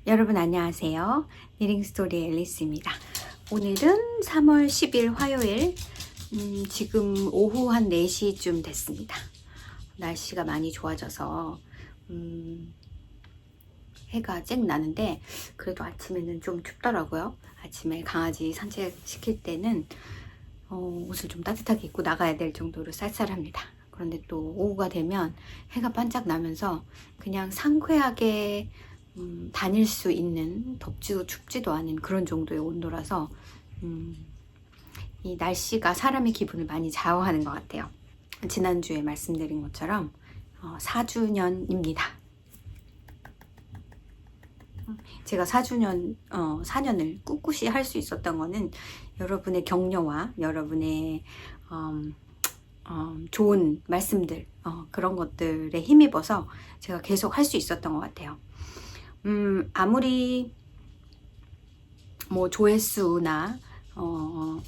여러분 안녕하세요. 니링스토리 앨리스입니다. 오늘은 3월 10일 화요일, 지금 오후 한 4시쯤 됐습니다. 날씨가 많이 좋아져서 해가 쨍 나는데 그래도 아침에는 좀 춥더라고요. 아침에 강아지 산책시킬 때는 옷을 좀 따뜻하게 입고 나가야 될 정도로 쌀쌀합니다. 그런데 또 오후가 되면 해가 반짝 나면서 그냥 상쾌하게 다닐 수 있는, 덥지도 춥지도 않은 그런 정도의 온도라서 이 날씨가 사람의 기분을 많이 좌우하는 것 같아요. 지난주에 말씀드린 것처럼 4주년입니다. 제가 4년을 꿋꿋이 할 수 있었던 거는 여러분의 격려와 여러분의 좋은 말씀들, 그런 것들에 힘입어서 제가 계속 할 수 있었던 것 같아요. 아무리 뭐 조회수나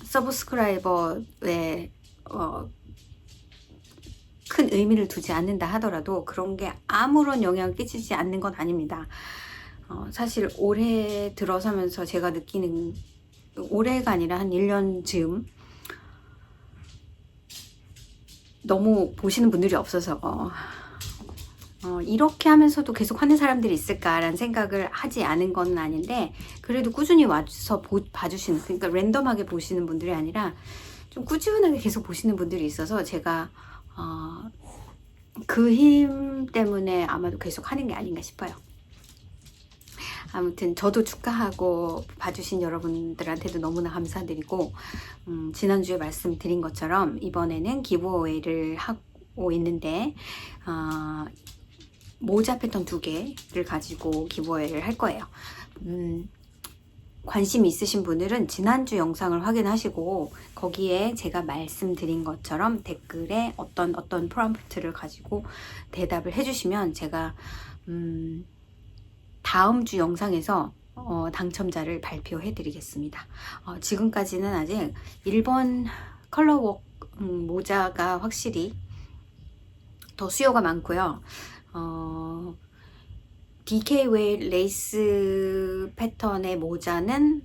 서브스크라이버에 큰 의미를 두지 않는다 하더라도 그런 게 아무런 영향을 끼치지 않는 건 아닙니다. 사실 올해 들어서면서 제가 느끼는, 올해가 아니라 한 1년 즈음 너무 보시는 분들이 없어서 이렇게 하면서도 계속 하는 사람들이 있을까라는 생각을 하지 않은 건 아닌데, 그래도 꾸준히 와서 봐주시는, 그러니까 랜덤하게 보시는 분들이 아니라 좀 꾸준하게 계속 보시는 분들이 있어서 제가 그 힘 때문에 아마도 계속 하는 게 아닌가 싶어요. 아무튼 저도 축하하고 봐주신 여러분들한테도 너무나 감사드리고, 지난주에 말씀드린 것처럼 이번에는 기브어웨이를 하고 있는데 모자 패턴 2개를 가지고 기브어웨이를 할 거예요. 관심 있으신 분들은 지난주 영상을 확인하시고 거기에 제가 말씀드린 것처럼 댓글에 어떤 프롬프트를 가지고 대답을 해주시면 제가 다음 주 영상에서 당첨자를 발표해 드리겠습니다. 지금까지는 아직 1번 컬러웍 모자가 확실히 더 수요가 많고요. DK 웨이 레이스 패턴의 모자는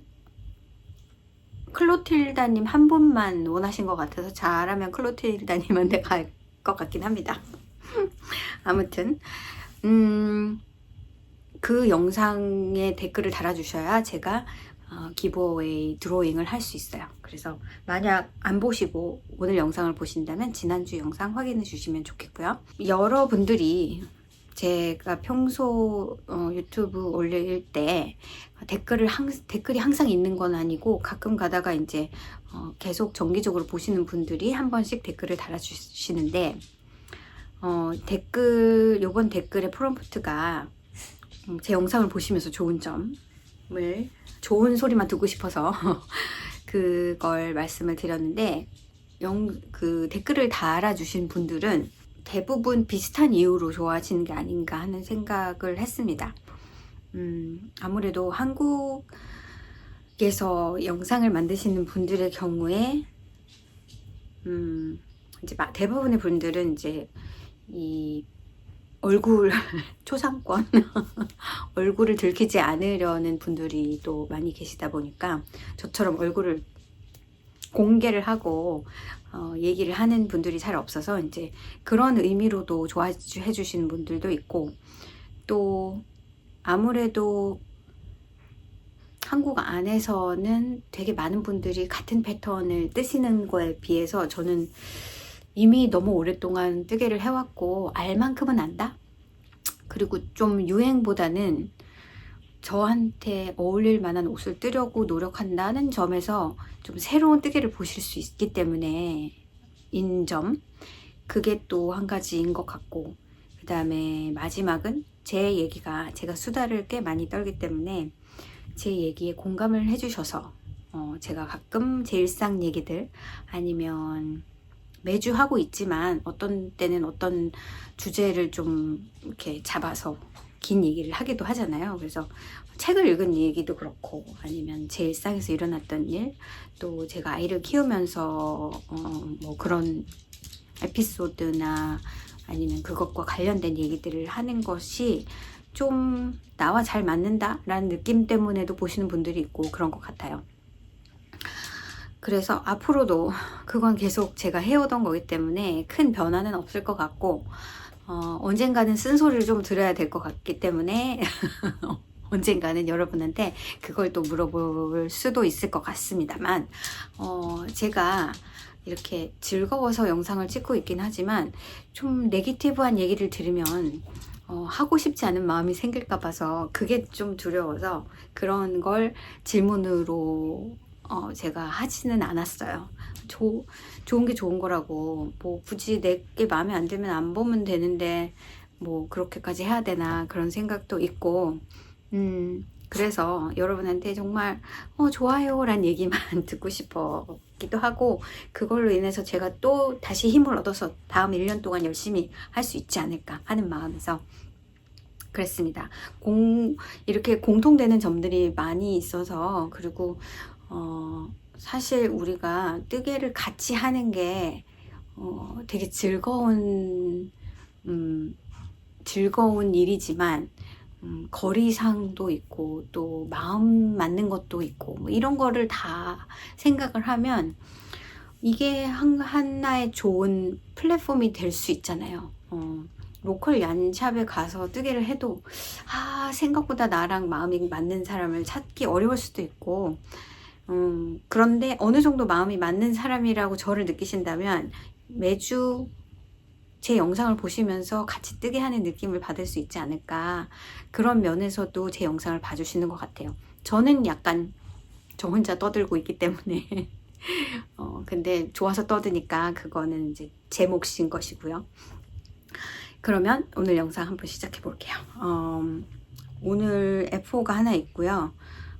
클로틸다님 한 분만 원하신 것 같아서 잘하면 클로틸다님한테 갈 것 같긴 합니다. 아무튼 그 영상에 댓글을 달아주셔야 제가 기브어웨이 드로잉을 할 수 있어요. 그래서 만약 안 보시고 오늘 영상을 보신다면 지난주 영상 확인해 주시면 좋겠고요. 여러분들이 제가 평소 유튜브 올릴 때 댓글이 항상 있는 건 아니고 가끔 가다가 이제 계속 정기적으로 보시는 분들이 한 번씩 댓글을 달아주시는데, 요번 댓글의 프롬프트가 제 영상을 보시면서 좋은 소리만 듣고 싶어서 그걸 말씀을 드렸는데, 그 댓글을 달아주신 분들은 대부분 비슷한 이유로 좋아하시는 게 아닌가 하는 생각을 했습니다. 아무래도 한국에서 영상을 만드시는 분들의 경우에 이제 대부분의 분들은 이제 이 얼굴 초상권 얼굴을 들키지 않으려는 분들이 또 많이 계시다 보니까 저처럼 얼굴을 공개를 하고 얘기를 하는 분들이 잘 없어서 이제 그런 의미로도 좋아해 주시는 분들도 있고, 또 아무래도 한국 안에서는 되게 많은 분들이 같은 패턴을 뜨시는 거에 비해서 저는 이미 너무 오랫동안 뜨개를 해왔고 알 만큼은 안다? 그리고 좀 유행보다는 저한테 어울릴 만한 옷을 뜨려고 노력한다는 점에서 좀 새로운 뜨개를 보실 수 있기 때문에 인점, 그게 또 한 가지인 것 같고, 그 다음에 마지막은 제가 수다를 꽤 많이 떨기 때문에 제 얘기에 공감을 해주셔서 제가 가끔 제 일상 얘기들, 아니면 매주 하고 있지만 어떤 때는 어떤 주제를 좀 이렇게 잡아서 긴 얘기를 하기도 하잖아요. 그래서 책을 읽은 얘기도 그렇고, 아니면 제 일상에서 일어났던 일, 또 제가 아이를 키우면서 뭐 그런 에피소드나 아니면 그것과 관련된 얘기들을 하는 것이 좀 나와 잘 맞는다 라는 느낌 때문에도 보시는 분들이 있고 그런 것 같아요. 그래서 앞으로도 그건 계속 제가 해오던 거기 때문에 큰 변화는 없을 것 같고, 언젠가는 쓴소리를 좀 들어야 될 것 같기 때문에 언젠가는 여러분한테 그걸 또 물어볼 수도 있을 것 같습니다만, 제가 이렇게 즐거워서 영상을 찍고 있긴 하지만 좀 네기티브한 얘기를 들으면 하고 싶지 않은 마음이 생길까 봐서 그게 좀 두려워서 그런 걸 질문으로 제가 하지는 않았어요. 좋은 게 좋은 거라고, 뭐 굳이 내게 마음에 안 들면 안 보면 되는데 뭐 그렇게까지 해야 되나 그런 생각도 있고, 그래서 여러분한테 정말 좋아요 라는 얘기만 듣고 싶기도 하고, 그걸로 인해서 제가 또 다시 힘을 얻어서 다음 1년 동안 열심히 할 수 있지 않을까 하는 마음에서 그랬습니다. 이렇게 공통되는 점들이 많이 있어서, 그리고 사실 우리가 뜨개를 같이 하는 게 되게 즐거운 일이지만 거리상도 있고 또 마음 맞는 것도 있고 뭐 이런 거를 다 생각을 하면 이게 하나의 좋은 플랫폼이 될 수 있잖아요. 로컬 얀샵에 가서 뜨개를 해도 생각보다 나랑 마음이 맞는 사람을 찾기 어려울 수도 있고, 그런데 어느 정도 마음이 맞는 사람이라고 저를 느끼신다면 매주 제 영상을 보시면서 같이 뜨게 하는 느낌을 받을 수 있지 않을까, 그런 면에서도 제 영상을 봐주시는 것 같아요. 저는 약간 저 혼자 떠들고 있기 때문에 근데 좋아서 떠드니까 그거는 이제 제 몫인 것이고요. 그러면 오늘 영상 한번 시작해 볼게요. 오늘 F5가 하나 있고요.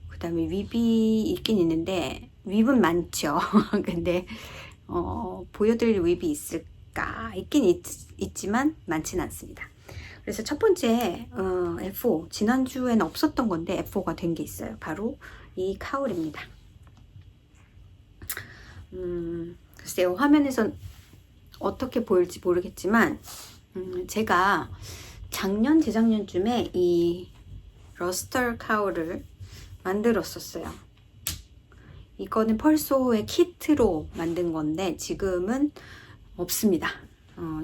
그 다음에 윗이 있긴 있는데 윗은 많죠. 근데 보여드릴 윗이 있을까? 있긴 있지만 많지는 않습니다. 그래서 첫 번째 F5, 지난주에는 없었던 건데 F5가 된 게 있어요. 바로 이 카울입니다. 글쎄요, 화면에선 어떻게 보일지 모르겠지만 제가 작년, 재작년쯤에 이 러스터 카울을 만들었었어요. 이거는 펄소의 키트로 만든 건데 지금은 없습니다.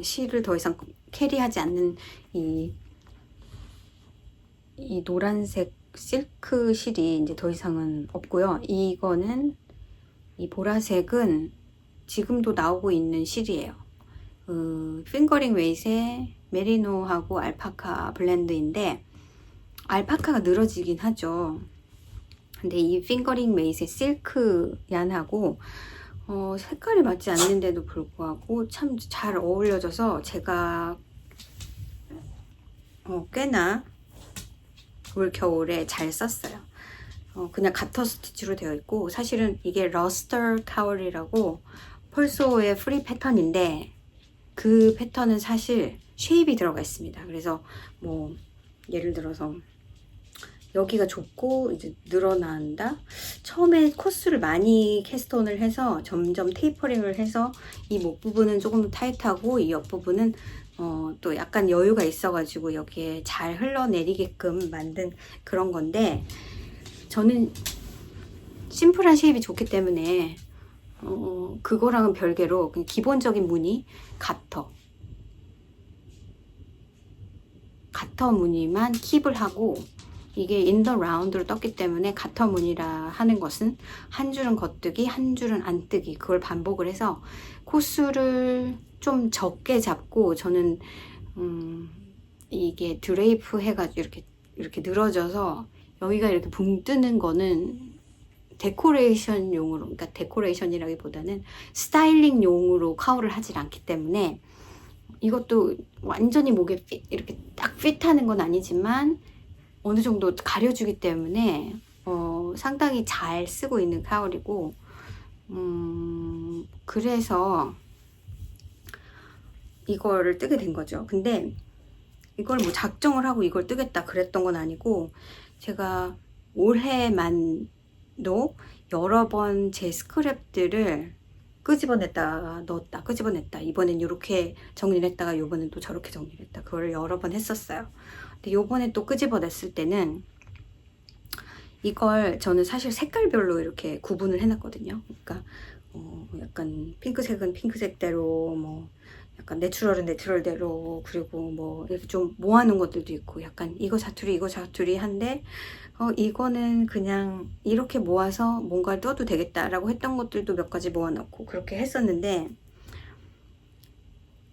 실을 더 이상 캐리하지 않는 이 노란색 실크 실이 이제 더 이상은 없고요. 이거는 이 보라색은 지금도 나오고 있는 실이에요. 핑거링 웨이트의 메리노하고 알파카 블렌드인데 알파카가 늘어지긴 하죠. 근데 이 핑거링 웨이트의 실크 얀하고 색깔이 맞지 않는데도 불구하고 참 잘 어울려져서 제가 꽤나 올 겨울에 잘 썼어요. 그냥 가터 스티치로 되어 있고, 사실은 이게 러스터 카울이라고 펄소의 프리 패턴인데 그 패턴은 사실 쉐입이 들어가 있습니다. 그래서 뭐 예를 들어서 여기가 좁고 이제 늘어난다. 처음에 코스를 많이 캐스톤을 해서 점점 테이퍼링을 해서 이 목 부분은 조금 더 타이트하고 이 옆 부분은 또 약간 여유가 있어가지고 여기에 잘 흘러내리게끔 만든 그런 건데, 저는 심플한 쉐입이 좋기 때문에 그거랑은 별개로 그냥 기본적인 무늬 가터 무늬만 킵을 하고, 이게 인더 라운드로 떴기 때문에 가터 무늬라 하는 것은 한 줄은 겉뜨기 한 줄은 안 뜨기, 그걸 반복을 해서 코스를 좀 적게 잡고, 저는 이게 드레이프 해가지고 이렇게 늘어져서 여기가 이렇게 붕 뜨는 거는 데코레이션용으로, 그러니까 데코레이션이라기보다는 스타일링용으로 카울을 하질 않기 때문에, 이것도 완전히 목에 이렇게 딱 핏하는 건 아니지만 어느 정도 가려주기 때문에 상당히 잘 쓰고 있는 카울이고, 그래서 이거를 뜨게 된 거죠. 근데 이걸 뭐 작정을 하고 이걸 뜨겠다 그랬던 건 아니고, 제가 올해만도 여러 번 제 스크랩들을 끄집어냈다 넣었다 끄집어냈다, 이번엔 이렇게 정리를 했다가 이번엔 또 저렇게 정리를 했다, 그걸 여러 번 했었어요. 근데 요번에 또 끄집어냈을 때는 이걸 저는 사실 색깔별로 이렇게 구분을 해놨거든요. 그러니까 약간 핑크색은 핑크색대로, 뭐 약간 내추럴은 내추럴대로, 그리고 뭐 이렇게 좀 모아놓은 것들도 있고, 약간 이거 자투리 이거 자투리 한데 이거는 그냥 이렇게 모아서 뭔가 떠도 되겠다라고 했던 것들도 몇 가지 모아놓고 그렇게 했었는데,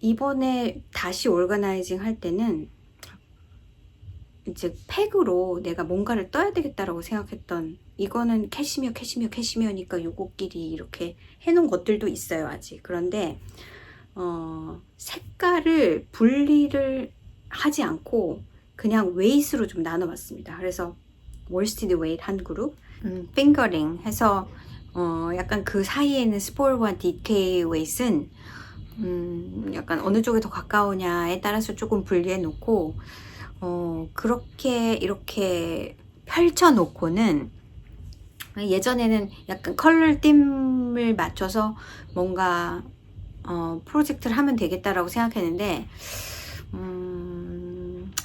이번에 다시 오르가나이징 할 때는 이제 팩으로 내가 뭔가를 떠야 되겠다라고 생각했던, 이거는 캐시미어니까 요거끼리 이렇게 해놓은 것들도 있어요 아직. 그런데 색깔을 분리를 하지 않고 그냥 웨이스로 좀 나눠봤습니다. 그래서 월스티드 웨이트 한 그룹, 핑거링 해서 약간 그 사이에는 스폴과 DK 웨이트는 약간 어느 쪽에 더 가까우냐에 따라서 조금 분리해 놓고, 그렇게 이렇게 펼쳐 놓고는, 예전에는 약간 컬러 띠을 맞춰서 뭔가 프로젝트를 하면 되겠다라고 생각했는데,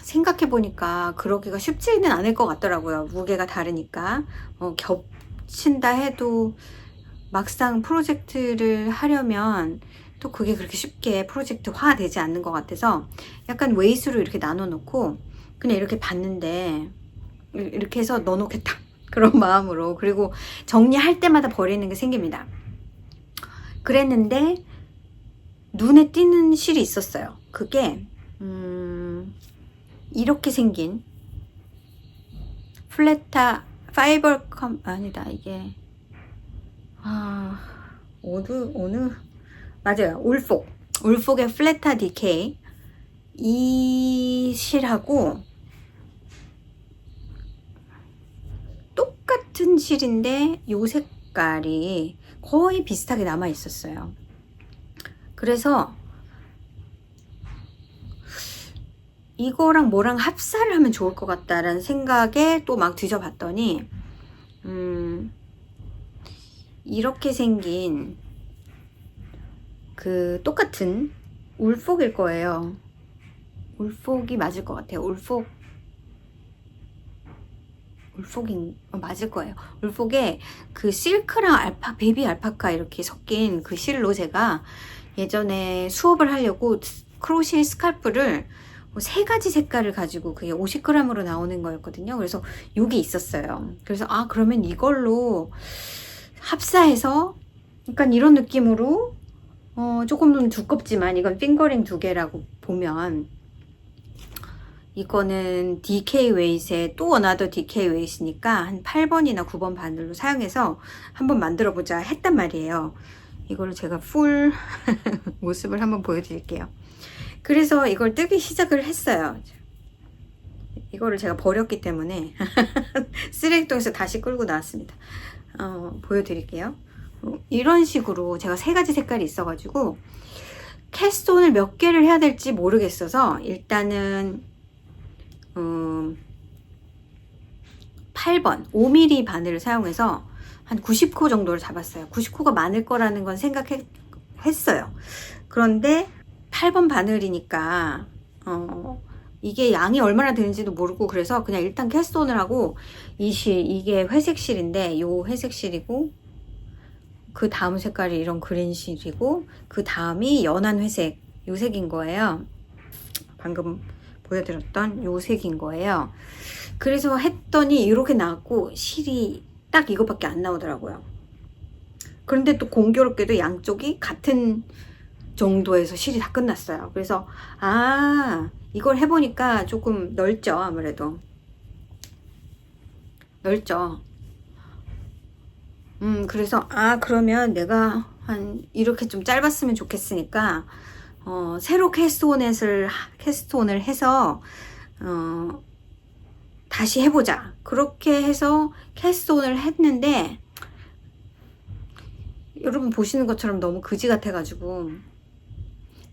생각해 보니까 그러기가 쉽지는 않을 것 같더라고요. 무게가 다르니까. 겹친다 해도 막상 프로젝트를 하려면 또 그게 그렇게 쉽게 프로젝트화 되지 않는 것 같아서, 약간 웨이스로 이렇게 나눠 놓고 그냥 이렇게 봤는데, 이렇게 해서 넣어 놓겠다 그런 마음으로. 그리고 정리할 때마다 버리는 게 생깁니다. 그랬는데 눈에 띄는 실이 있었어요. 그게 이렇게 생긴 플레타 파이버 아니다, 이게 어느 맞아요, 울폭의 플레타 DK. 이 실하고 똑같은 실인데 요 색깔이 거의 비슷하게 남아 있었어요. 그래서 이거랑 뭐랑 합사를 하면 좋을 것 같다라는 생각에 또 막 뒤져봤더니, 이렇게 생긴 그 똑같은 울폭일 거예요. 울폭이 맞을 것 같아요. 울폭인 맞을 거예요. 울폭에 그 실크랑 베이비 알파카 이렇게 섞인 그 실로 제가 예전에 수업을 하려고 크로시 스칼프를 3가지 색깔을 가지고 그게 50g으로 나오는 거였거든요. 그래서 요게 있었어요. 그래서 그러면 이걸로 합사해서 약간 이런 느낌으로 조금 좀 두껍지만, 이건 핑거링 2개라고 보면, 이거는 DK 웨이트의 또 어나더 DK 웨이트니까 한 8번이나 9번 바늘로 사용해서 한번 만들어 보자 했단 말이에요. 이거를 제가 풀 모습을 한번 보여드릴게요. 그래서 이걸 뜨기 시작을 했어요. 이거를 제가 버렸기 때문에 쓰레기통에서 다시 끌고 나왔습니다. 보여드릴게요. 이런 식으로 제가 3가지 색깔이 있어가지고 캐스톤을 몇 개를 해야 될지 모르겠어서, 일단은 8번 5mm 바늘을 사용해서 한 90코 정도를 잡았어요. 90코가 많을 거라는 건 생각했어요. 그런데 8번 바늘이니까 이게 양이 얼마나 되는지도 모르고, 그래서 그냥 일단 캐스톤을 하고, 이게 회색 실인데 요 회색 실이고, 그 다음 색깔이 이런 그린 실이고, 그 다음이 연한 회색 요 색인 거예요. 방금 보여드렸던 요 색인 거예요. 그래서 했더니 이렇게 나왔고, 실이 딱 이거밖에 안 나오더라고요. 그런데 또 공교롭게도 양쪽이 같은 정도에서 실이 다 끝났어요. 그래서 이걸 해보니까 조금 넓죠. 아무래도 넓죠. 그래서 그러면 내가 이렇게 좀 짧았으면 좋겠으니까 새로 캐스톤을 해서 다시 해보자. 그렇게 해서 캐스톤을 했는데, 여러분 보시는 것처럼 너무 그지 같아가지고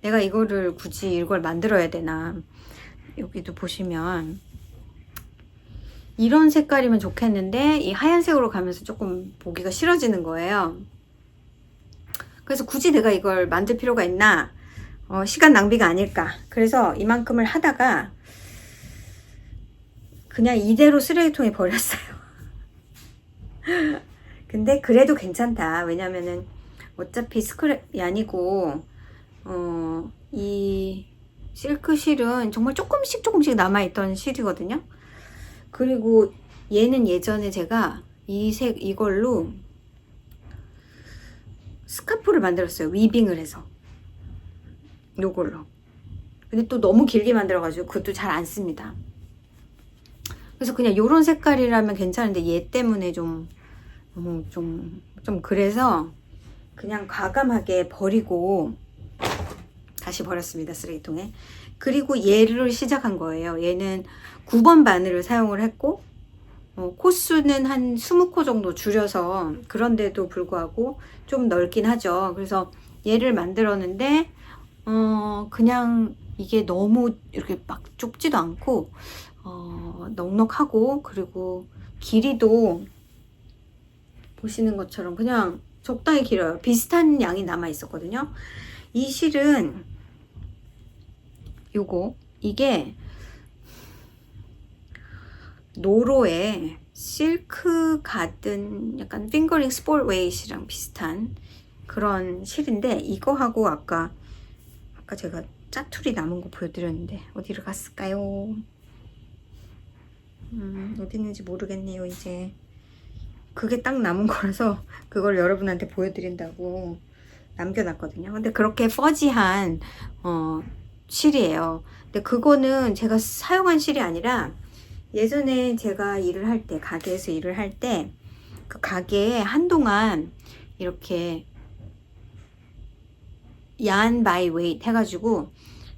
내가 이거를 굳이 이걸 만들어야 되나. 여기도 보시면 이런 색깔이면 좋겠는데 이 하얀색으로 가면서 조금 보기가 싫어지는 거예요. 그래서 굳이 내가 이걸 만들 필요가 있나, 시간 낭비가 아닐까. 그래서 이만큼을 하다가 그냥 이대로 쓰레기통에 버렸어요. 근데 그래도 괜찮다. 왜냐면은 어차피 스크랩이 아니고 이 실크 실은 정말 조금씩 남아있던 실이거든요. 그리고 얘는 예전에 제가 이걸로 스카프를 만들었어요. 위빙을 해서 요걸로. 근데 또 너무 길게 만들어가지고 그것도 잘 안 씁니다. 그래서 그냥 요런 색깔이라면 괜찮은데 얘 때문에 좀 그래서 그냥 과감하게 버리고 다시 버렸습니다. 쓰레기통에. 그리고 얘를 시작한 거예요. 얘는 9번 바늘을 사용을 했고 코수는 한 20코 정도 줄여서, 그런데도 불구하고 좀 넓긴 하죠. 그래서 얘를 만들었는데 그냥 이게 너무 이렇게 막 좁지도 않고 넉넉하고, 그리고 길이도 보시는 것처럼 그냥 적당히 길어요. 비슷한 양이 남아 있었거든요. 이 실은 이게 노로의 실크 가든 약간 핑거링 스포츠 웨이시랑 비슷한 그런 실인데, 이거하고 아까 제가 짜투리 남은 거 보여드렸는데 어디로 갔을까요? 어디 있는지 모르겠네요. 이제 그게 딱 남은 거라서 그걸 여러분한테 보여드린다고 남겨놨거든요. 근데 그렇게 퍼지한 실이에요. 근데 그거는 제가 사용한 실이 아니라 예전에 제가 일을 할 때, 가게에서 일을 할 때 그 가게에 한동안 이렇게 얀 바이 웨이트 해가지고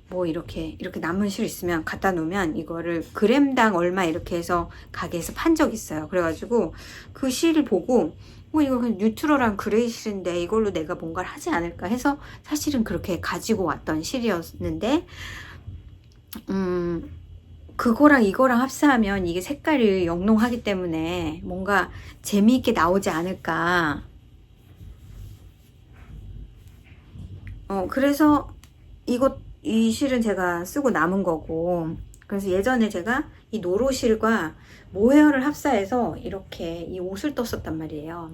뭐 이렇게 남은 실 있으면 갖다 놓으면 이거를 그램당 얼마 이렇게 해서 가게에서 판 적 있어요. 그래가지고 그 실을 보고 이거 그냥 뉴트럴한 그레이 실인데 이걸로 내가 뭔가를 하지 않을까 해서 사실은 그렇게 가지고 왔던 실이었는데 그거랑 이거랑 합사하면 이게 색깔이 영롱하기 때문에 뭔가 재미있게 나오지 않을까. 그래서 이 실은 제가 쓰고 남은 거고, 그래서 예전에 제가 이 노로실과 모헤어를 합사해서 이렇게 이 옷을 떴었단 말이에요.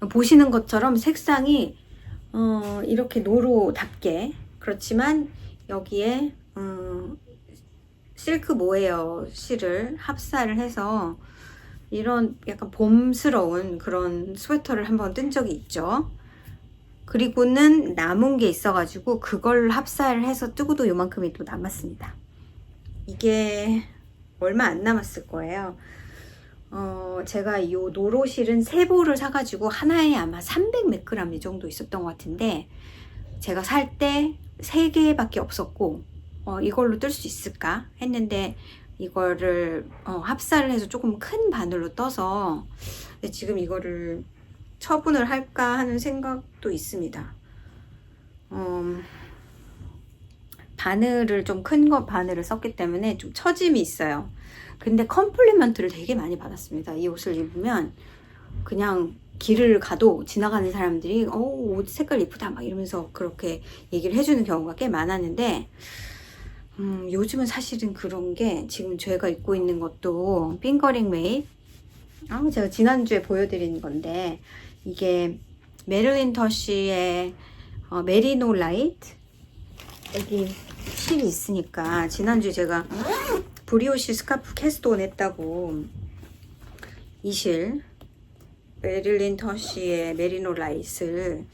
보시는 것처럼 색상이 이렇게 노로답게, 그렇지만 여기에 실크 모헤어 실을 합사를 해서 이런 약간 봄스러운 그런 스웨터를 한번 뜬 적이 있죠. 그리고는 남은 게 있어가지고 그걸 합사를 해서 뜨고도 요만큼이 또 남았습니다. 이게 얼마 안 남았을 거예요. 제가 이 노로실은 3보를 사가지고 하나에 아마 300 몇 그램 이 정도 있었던 것 같은데, 제가 살 때 3개밖에 없었고 이걸로 뜰 수 있을까 했는데 이거를 합사를 해서 조금 큰 바늘로 떠서 지금 이거를 처분을 할까 하는 생각도 있습니다. 바늘을 좀 큰 거 바늘을 썼기 때문에 좀 처짐이 있어요. 근데 컴플리먼트를 되게 많이 받았습니다. 이 옷을 입으면 그냥 길을 가도 지나가는 사람들이 옷 색깔 이쁘다 막 이러면서 그렇게 얘기를 해주는 경우가 꽤 많았는데, 요즘은 사실은 그런 게, 지금 제가 입고 있는 것도 핑거링 웨이트, 제가 지난주에 보여드린 건데, 이게 메릴린 터쉬의 메리노 라이트, 여기 실이 있으니까 지난주에 제가 브리오시 스카프 캐스트온 했다고 이 실 메릴린 터쉬의 메리노 라이트를,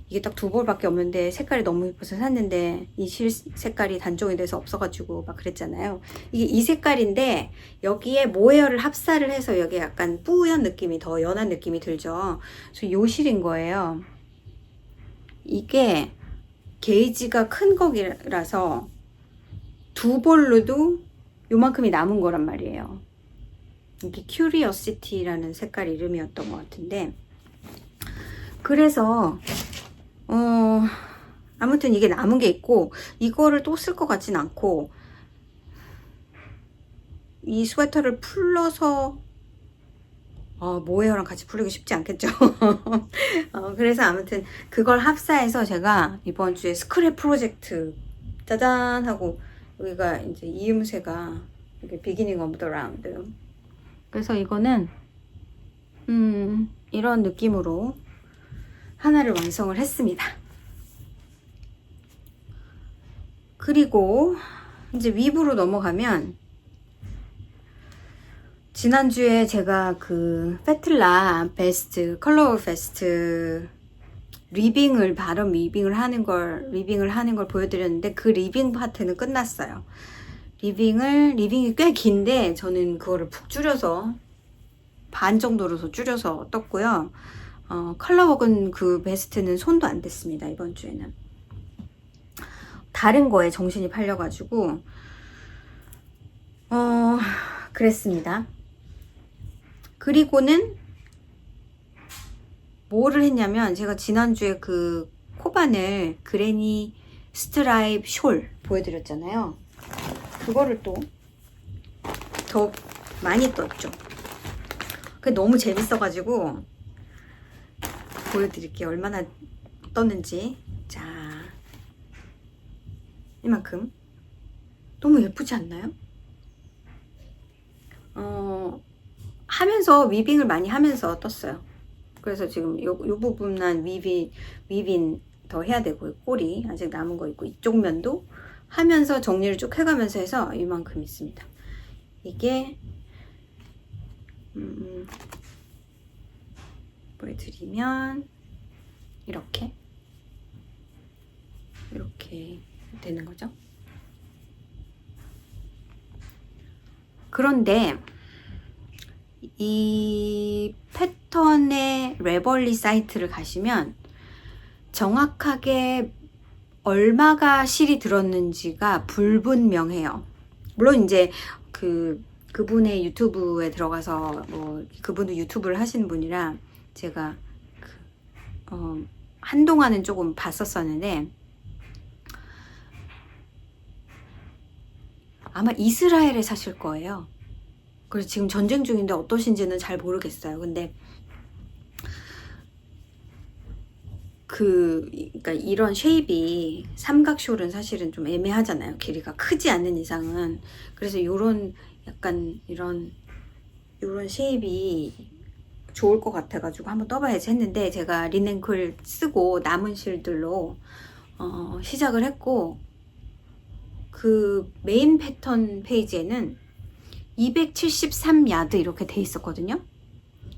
이게 딱 2벌밖에 없는데 색깔이 너무 예뻐서 샀는데 이 실 색깔이 단종이 돼서 없어가지고 막 그랬잖아요. 이게 이 색깔인데 여기에 모헤어를 합사를 해서 여기 약간 뿌연 느낌이, 더 연한 느낌이 들죠. 그래서 요 실인 거예요. 이게 게이지가 큰 거라서 2벌로도 요만큼이 남은 거란 말이에요. 이게 큐리어시티라는 색깔 이름이었던 것 같은데, 그래서 아무튼 이게 남은 게 있고, 이거를 또 쓸 것 같진 않고, 이 스웨터를 풀러서 모헤어랑 같이 풀리기 쉽지 않겠죠. 그래서 아무튼 그걸 합사해서 제가 이번 주에 스크랩 프로젝트 짜잔 하고, 여기가 이제 이음새가 이게 비기닝 오브 더 라운드. 그래서 이거는 이런 느낌으로 하나를 완성을 했습니다. 그리고 이제 위브로 넘어가면, 지난주에 제가 그 페틀라 베스트 컬러 페스트 리빙을 바로 리빙을 하는 걸 보여드렸는데, 그 리빙 파트는 끝났어요. 리빙이 꽤 긴데 저는 그거를 푹 줄여서 반 정도로 더 줄여서 떴고요. 컬러웍은 그 베스트는 손도 안 댔습니다. 이번 주에는 다른 거에 정신이 팔려가지고 그랬습니다. 그리고는 뭐를 했냐면, 제가 지난주에 그 코바늘 그레니 스트라이프 숄 보여드렸잖아요. 그거를 또 더 많이 떴죠. 그게 너무 재밌어가지고 보여드릴게요. 얼마나 떴는지. 자, 이만큼. 너무 예쁘지 않나요? 하면서 위빙을 많이 하면서 떴어요. 그래서 지금 요 부분만 위빙 더 해야 되고, 꼬리 아직 남은 거 있고, 이쪽 면도 하면서 정리를 쭉 해가면서 해서 이만큼 있습니다. 이게 보여드리면 이렇게 되는 거죠. 그런데 이 패턴의 레벌리 사이트를 가시면 정확하게 얼마가 실이 들었는지가 불분명해요. 물론 이제 그분의 유튜브에 들어가서 그분도 유튜브를 하시는 분이라 제가 한동안은 조금 봤었었는데, 아마 이스라엘에 사실 거예요. 그래서 지금 전쟁 중인데 어떠신지는 잘 모르겠어요. 근데 그러니까 이런 쉐입이 삼각숄은 사실은 좀 애매하잖아요. 길이가 크지 않는 이상은. 그래서 약간 이런 쉐입이 좋을 것 같아가지고 한번 떠봐야지 했는데, 제가 린넨쿨 쓰고 남은 실들로 시작을 했고, 그 메인 패턴 페이지에는 273야드 이렇게 돼 있었거든요.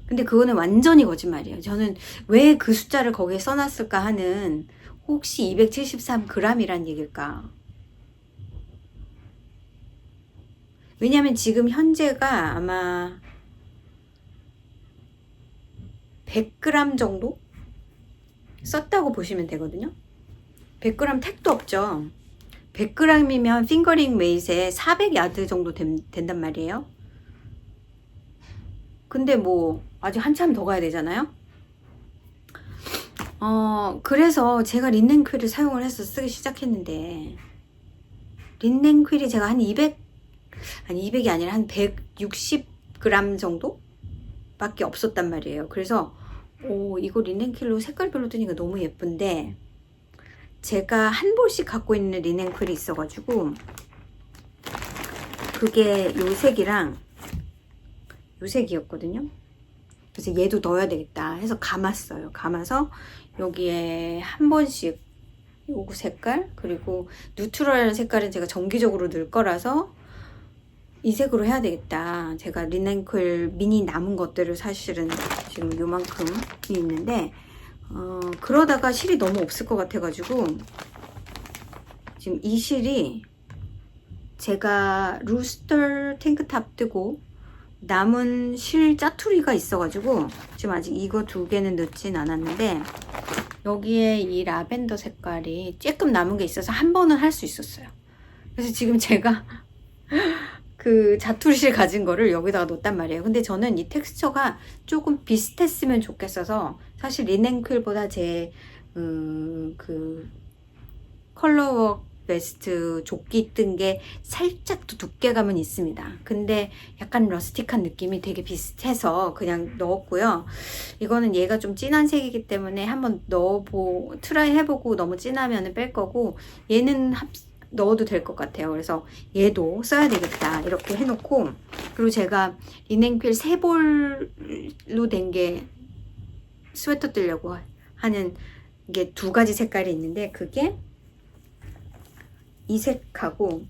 근데 그거는 완전히 거짓말이에요. 저는 왜 그 숫자를 거기에 써놨을까 하는, 혹시 273g이란 얘기일까? 왜냐면 지금 현재가 아마 100g 정도 썼다고 보시면 되거든요. 100g 택도 없죠. 100g이면 핑거링 웨이트에 400야드 정도 된단 말이에요. 근데 뭐 아직 한참 더 가야 되잖아요. 그래서 제가 린넨 퀼을 사용을 해서 쓰기 시작했는데, 린넨 퀼이 제가 한 200이 아니라 한 160g 정도 밖에 없었단 말이에요. 그래서 이거 린넨 퀼로 색깔별로 뜨니까 너무 예쁜데, 제가 한 볼씩 갖고 있는 린넨 퀼이 있어가지고, 그게 요 색이랑 요 색이었거든요. 그래서 얘도 넣어야 되겠다 해서 감았어요. 감아서 여기에 한 번씩 요 색깔, 그리고 뉴트럴 색깔은 제가 정기적으로 넣을 거라서 이 색으로 해야 되겠다. 제가 린넨 퀼 미니 남은 것들을 사실은 지금 요만큼이 있는데, 그러다가 실이 너무 없을 것 같아가지고, 지금 이 실이 제가 루스터 탱크탑 뜨고 남은 실 짜투리가 있어가지고 지금 아직 이거 두 개는 넣진 않았는데, 여기에 이 라벤더 색깔이 조금 남은 게 있어서 한 번은 할 수 있었어요. 그래서 지금 제가 그 자투리실 가진 거를 여기다가 놓았단 말이에요. 근데 저는 이 텍스처가 조금 비슷했으면 좋겠어서, 사실 린넨 퀼보다 제 그 컬러웍 베스트 조끼 뜬 게 살짝 더 두께감은 있습니다. 근데 약간 러스틱한 느낌이 되게 비슷해서 그냥 넣었고요. 이거는 얘가 좀 진한 색이기 때문에 한번 트라이 해보고 너무 진하면 뺄 거고, 얘는 넣어도 될 것 같아요. 그래서 얘도 써야 되겠다 이렇게 해놓고, 그리고 제가 리넨 퀼 3볼로 된 게 스웨터 뜨려고 하는 게 2가지 색깔이 있는데, 그게 이 색하고,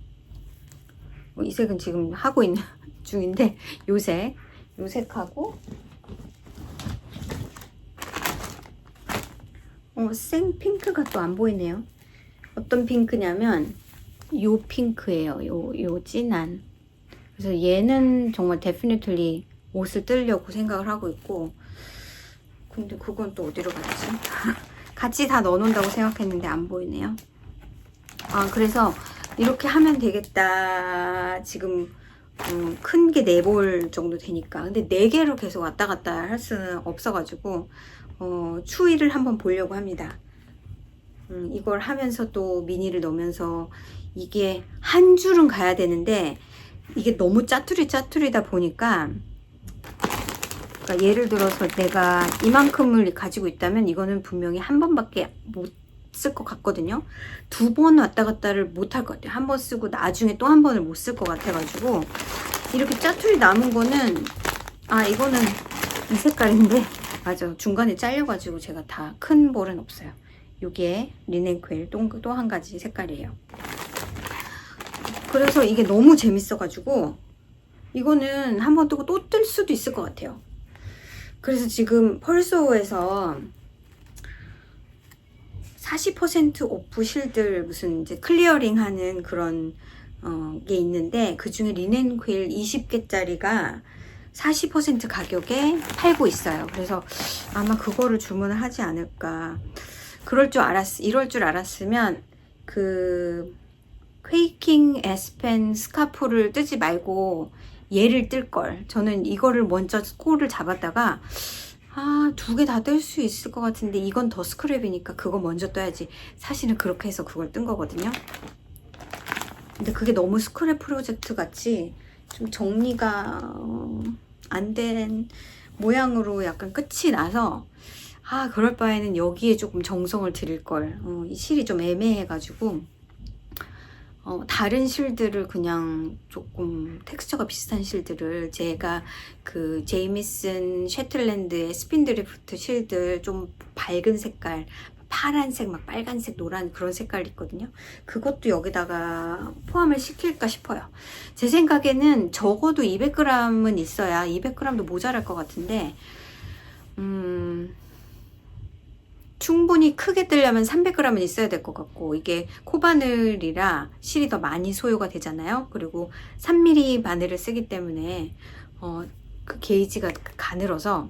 이 색은 지금 하고 있는 중인데, 요 색하고, 생 핑크가 또 안 보이네요. 어떤 핑크냐면 요 핑크예요. 요 진한. 그래서 얘는 정말 데피니틀리 옷을 뜨려고 생각을 하고 있고, 근데 그건 또 어디로 갔지? 같이 다 넣어놓는다고 생각했는데 안 보이네요. 그래서 이렇게 하면 되겠다. 지금 큰 게 4볼 정도 되니까. 근데 4개로 계속 왔다 갔다 할 수는 없어가지고 추위를 한번 보려고 합니다. 이걸 하면서 또 미니를 넣으면서 이게 한 줄은 가야 되는데, 이게 너무 짜투리다 보니까, 그러니까 예를 들어서 내가 이만큼을 가지고 있다면 이거는 분명히 한 번밖에 못 쓸 것 같거든요. 2번 왔다 갔다를 못 할 것 같아요. 한 번 쓰고 나중에 또 한 번을 못 쓸 것 같아가지고, 이렇게 짜투리 남은 거는, 이거는 이 색깔인데, 맞아, 중간에 잘려가지고 제가 다 큰 볼은 없어요. 요게 리넨 퀼 또 한 가지 색깔이에요. 그래서 이게 너무 재밌어가지고 이거는 한번 뜨고 또 뜰 수도 있을 것 같아요. 그래서 지금 펄소에서 40% 오프 실들 무슨 이제 클리어링 하는 그런 게 있는데, 그 중에 리넨 퀼 20개짜리가 40% 가격에 팔고 있어요. 그래서 아마 그거를 주문을 하지 않을까. 이럴 줄 알았으면 그 퀘이킹 에스펜 스카프를 뜨지 말고 얘를 뜰걸. 저는 이거를 먼저 꼴을 잡았다가 2개 다 뜰 수 있을 것 같은데 이건 더 스크랩이니까 그거 먼저 떠야지. 사실은 그렇게 해서 그걸 뜬 거거든요. 근데 그게 너무 스크랩 프로젝트 같이 좀 정리가 안 된 모양으로 약간 끝이 나서, 그럴 바에는 여기에 조금 정성을 들일 걸. 이 실이 좀 애매해가지고 다른 실들을 그냥 조금 텍스처가 비슷한 실들을, 제가 그 제이미슨 셰틀랜드의 스핀드리프트 실들 좀 밝은 색깔, 파란색, 막 빨간색, 노란 그런 색깔이 있거든요. 그것도 여기다가 포함을 시킬까 싶어요. 제 생각에는 적어도 200g은 있어야, 200g도 모자랄 것 같은데, 충분히 크게 뜨려면 300g은 있어야 될 것 같고, 이게 코바늘이라 실이 더 많이 소요가 되잖아요. 그리고 3mm 바늘을 쓰기 때문에 그 게이지가 가늘어서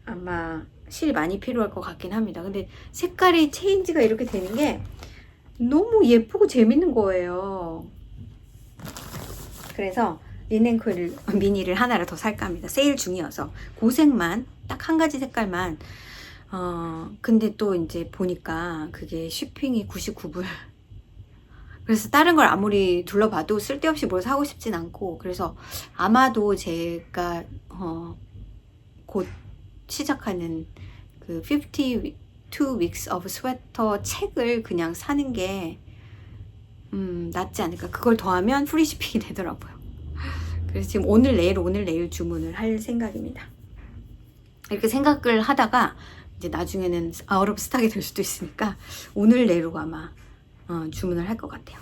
아마 실이 많이 필요할 것 같긴 합니다. 근데 색깔이 체인지가 이렇게 되는 게 너무 예쁘고 재밌는 거예요. 그래서 리넨 퀼 미니를 하나를 더 살까 합니다. 세일 중이어서 그 색만, 딱 한 가지 색깔만. 근데 또 이제 보니까 그게 쇼핑이 99불. 그래서 다른 걸 아무리 둘러봐도 쓸데없이 뭘 사고 싶진 않고, 그래서 아마도 제가 곧 시작하는 그 52 weeks of sweater 책을 그냥 사는 게 낫지 않을까. 그걸 더하면 프리 shipping이 되더라고요. 그래서 지금 오늘 내일 주문을 할 생각입니다. 이렇게 생각을 하다가 이제 나중에는 아웃 오브 스탁이 될 수도 있으니까 오늘 내로 아마 주문을 할 것 같아요.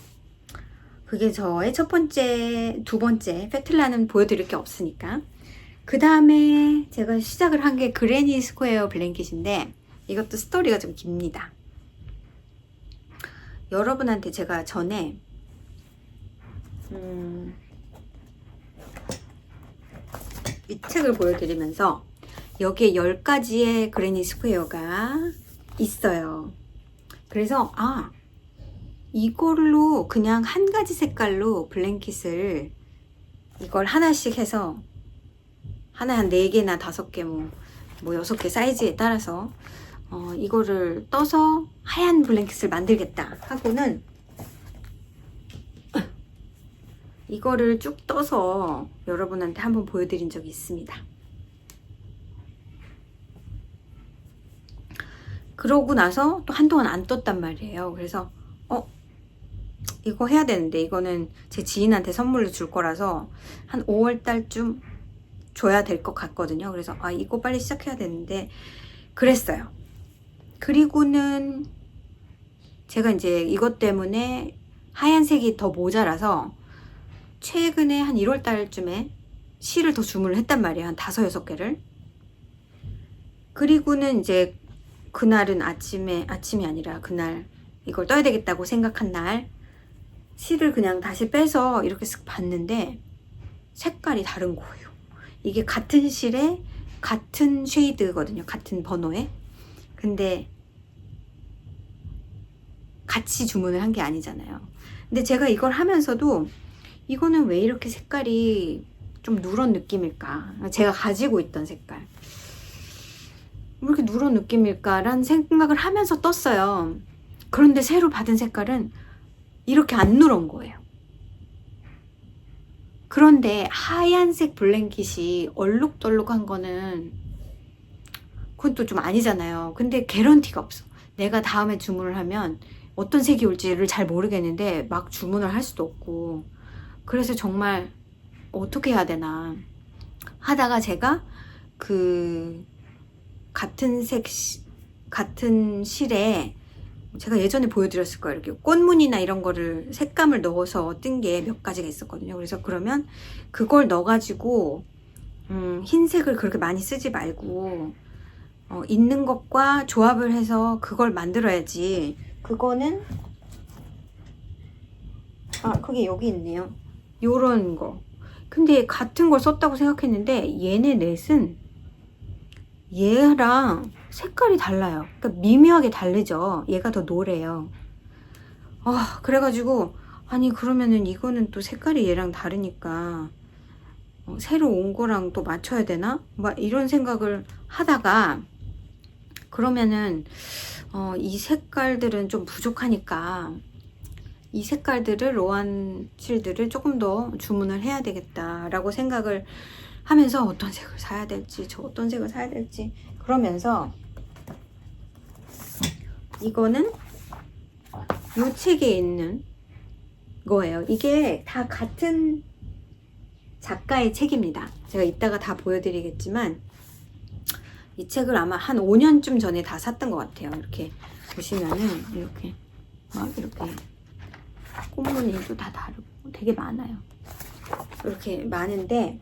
그게 저의 두 번째 페틀라는 보여드릴 게 없으니까. 그 다음에 제가 시작을 한 게 그레니 스퀘어 블랭킷인데, 이것도 스토리가 좀 깁니다. 여러분한테 제가 전에 이 책을 보여드리면서 여기에 10가지의 그레니 스퀘어가 있어요. 그래서 이걸로 그냥 한 가지 색깔로 블랭킷을 이걸 하나씩 해서 하나에 한 4개나 5개 뭐 6개 사이즈에 따라서 이거를 떠서 하얀 블랭킷을 만들겠다 하고는 이거를 쭉 떠서 여러분한테 한번 보여드린 적이 있습니다. 그러고 나서 또 한동안 안 떴단 말이에요. 그래서 이거 해야 되는데 이거는 제 지인한테 선물로 줄 거라서 한 5월 달쯤 줘야 될 것 같거든요. 그래서 아, 이거 빨리 시작해야 되는데 그랬어요. 그리고는 제가 이제 이것 때문에 하얀색이 더 모자라서 최근에 한 1월 달쯤에 실을 더 주문을 했단 말이에요. 한 5, 6개를. 그리고는 이제 그날은 아침이 아니라 그날 이걸 떠야 되겠다고 생각한 날 실을 그냥 다시 빼서 이렇게 쓱 봤는데 색깔이 다른 거예요. 이게 같은 실에 같은 쉐이드거든요. 같은 번호에. 근데 같이 주문을 한 게 아니잖아요. 근데 제가 이걸 하면서도 이거는 왜 이렇게 색깔이 좀 누런 느낌일까? 제가 가지고 있던 색깔. 왜 이렇게 누런 느낌일까라는 생각을 하면서 떴어요. 그런데 새로 받은 색깔은 이렇게 안 누런 거예요. 그런데 하얀색 블랭킷이 얼룩덜룩한 거는 그건 또 좀 아니잖아요. 근데 개런티가 없어. 내가 다음에 주문을 하면 어떤 색이 올지를 잘 모르겠는데 막 주문을 할 수도 없고, 그래서 정말 어떻게 해야 되나 하다가 제가 그 같은 같은 실에 제가 예전에 보여드렸을 거예요. 이렇게 꽃무늬나 이런 거를 색감을 넣어서 뜬 게 몇 가지가 있었거든요. 그래서 그러면 그걸 넣어가지고 흰색을 그렇게 많이 쓰지 말고 있는 것과 조합을 해서 그걸 만들어야지. 그거는 그게 여기 있네요. 요런 거. 근데 같은 걸 썼다고 생각했는데 얘네 넷은 얘랑 색깔이 달라요. 그러니까 미묘하게 다르죠. 얘가 더 노래요. 그래가지고 아니 그러면은 이거는 또 색깔이 얘랑 다르니까 새로 온 거랑 또 맞춰야 되나? 막 이런 생각을 하다가 그러면은 이 색깔들은 좀 부족하니까 이 색깔들을 로안 실들을 조금 더 주문을 해야 되겠다라고 생각을 하면서 어떤 색을 사야 될지 어떤 색을 사야 될지 그러면서 이거는 이 책에 있는 거예요. 이게 다 같은 작가의 책입니다. 제가 이따가 다 보여드리겠지만 이 책을 아마 한 5년쯤 전에 다 샀던 것 같아요. 이렇게 보시면은 이렇게 막 이렇게 꽃무늬도 다 다르고 되게 많아요. 이렇게 많은데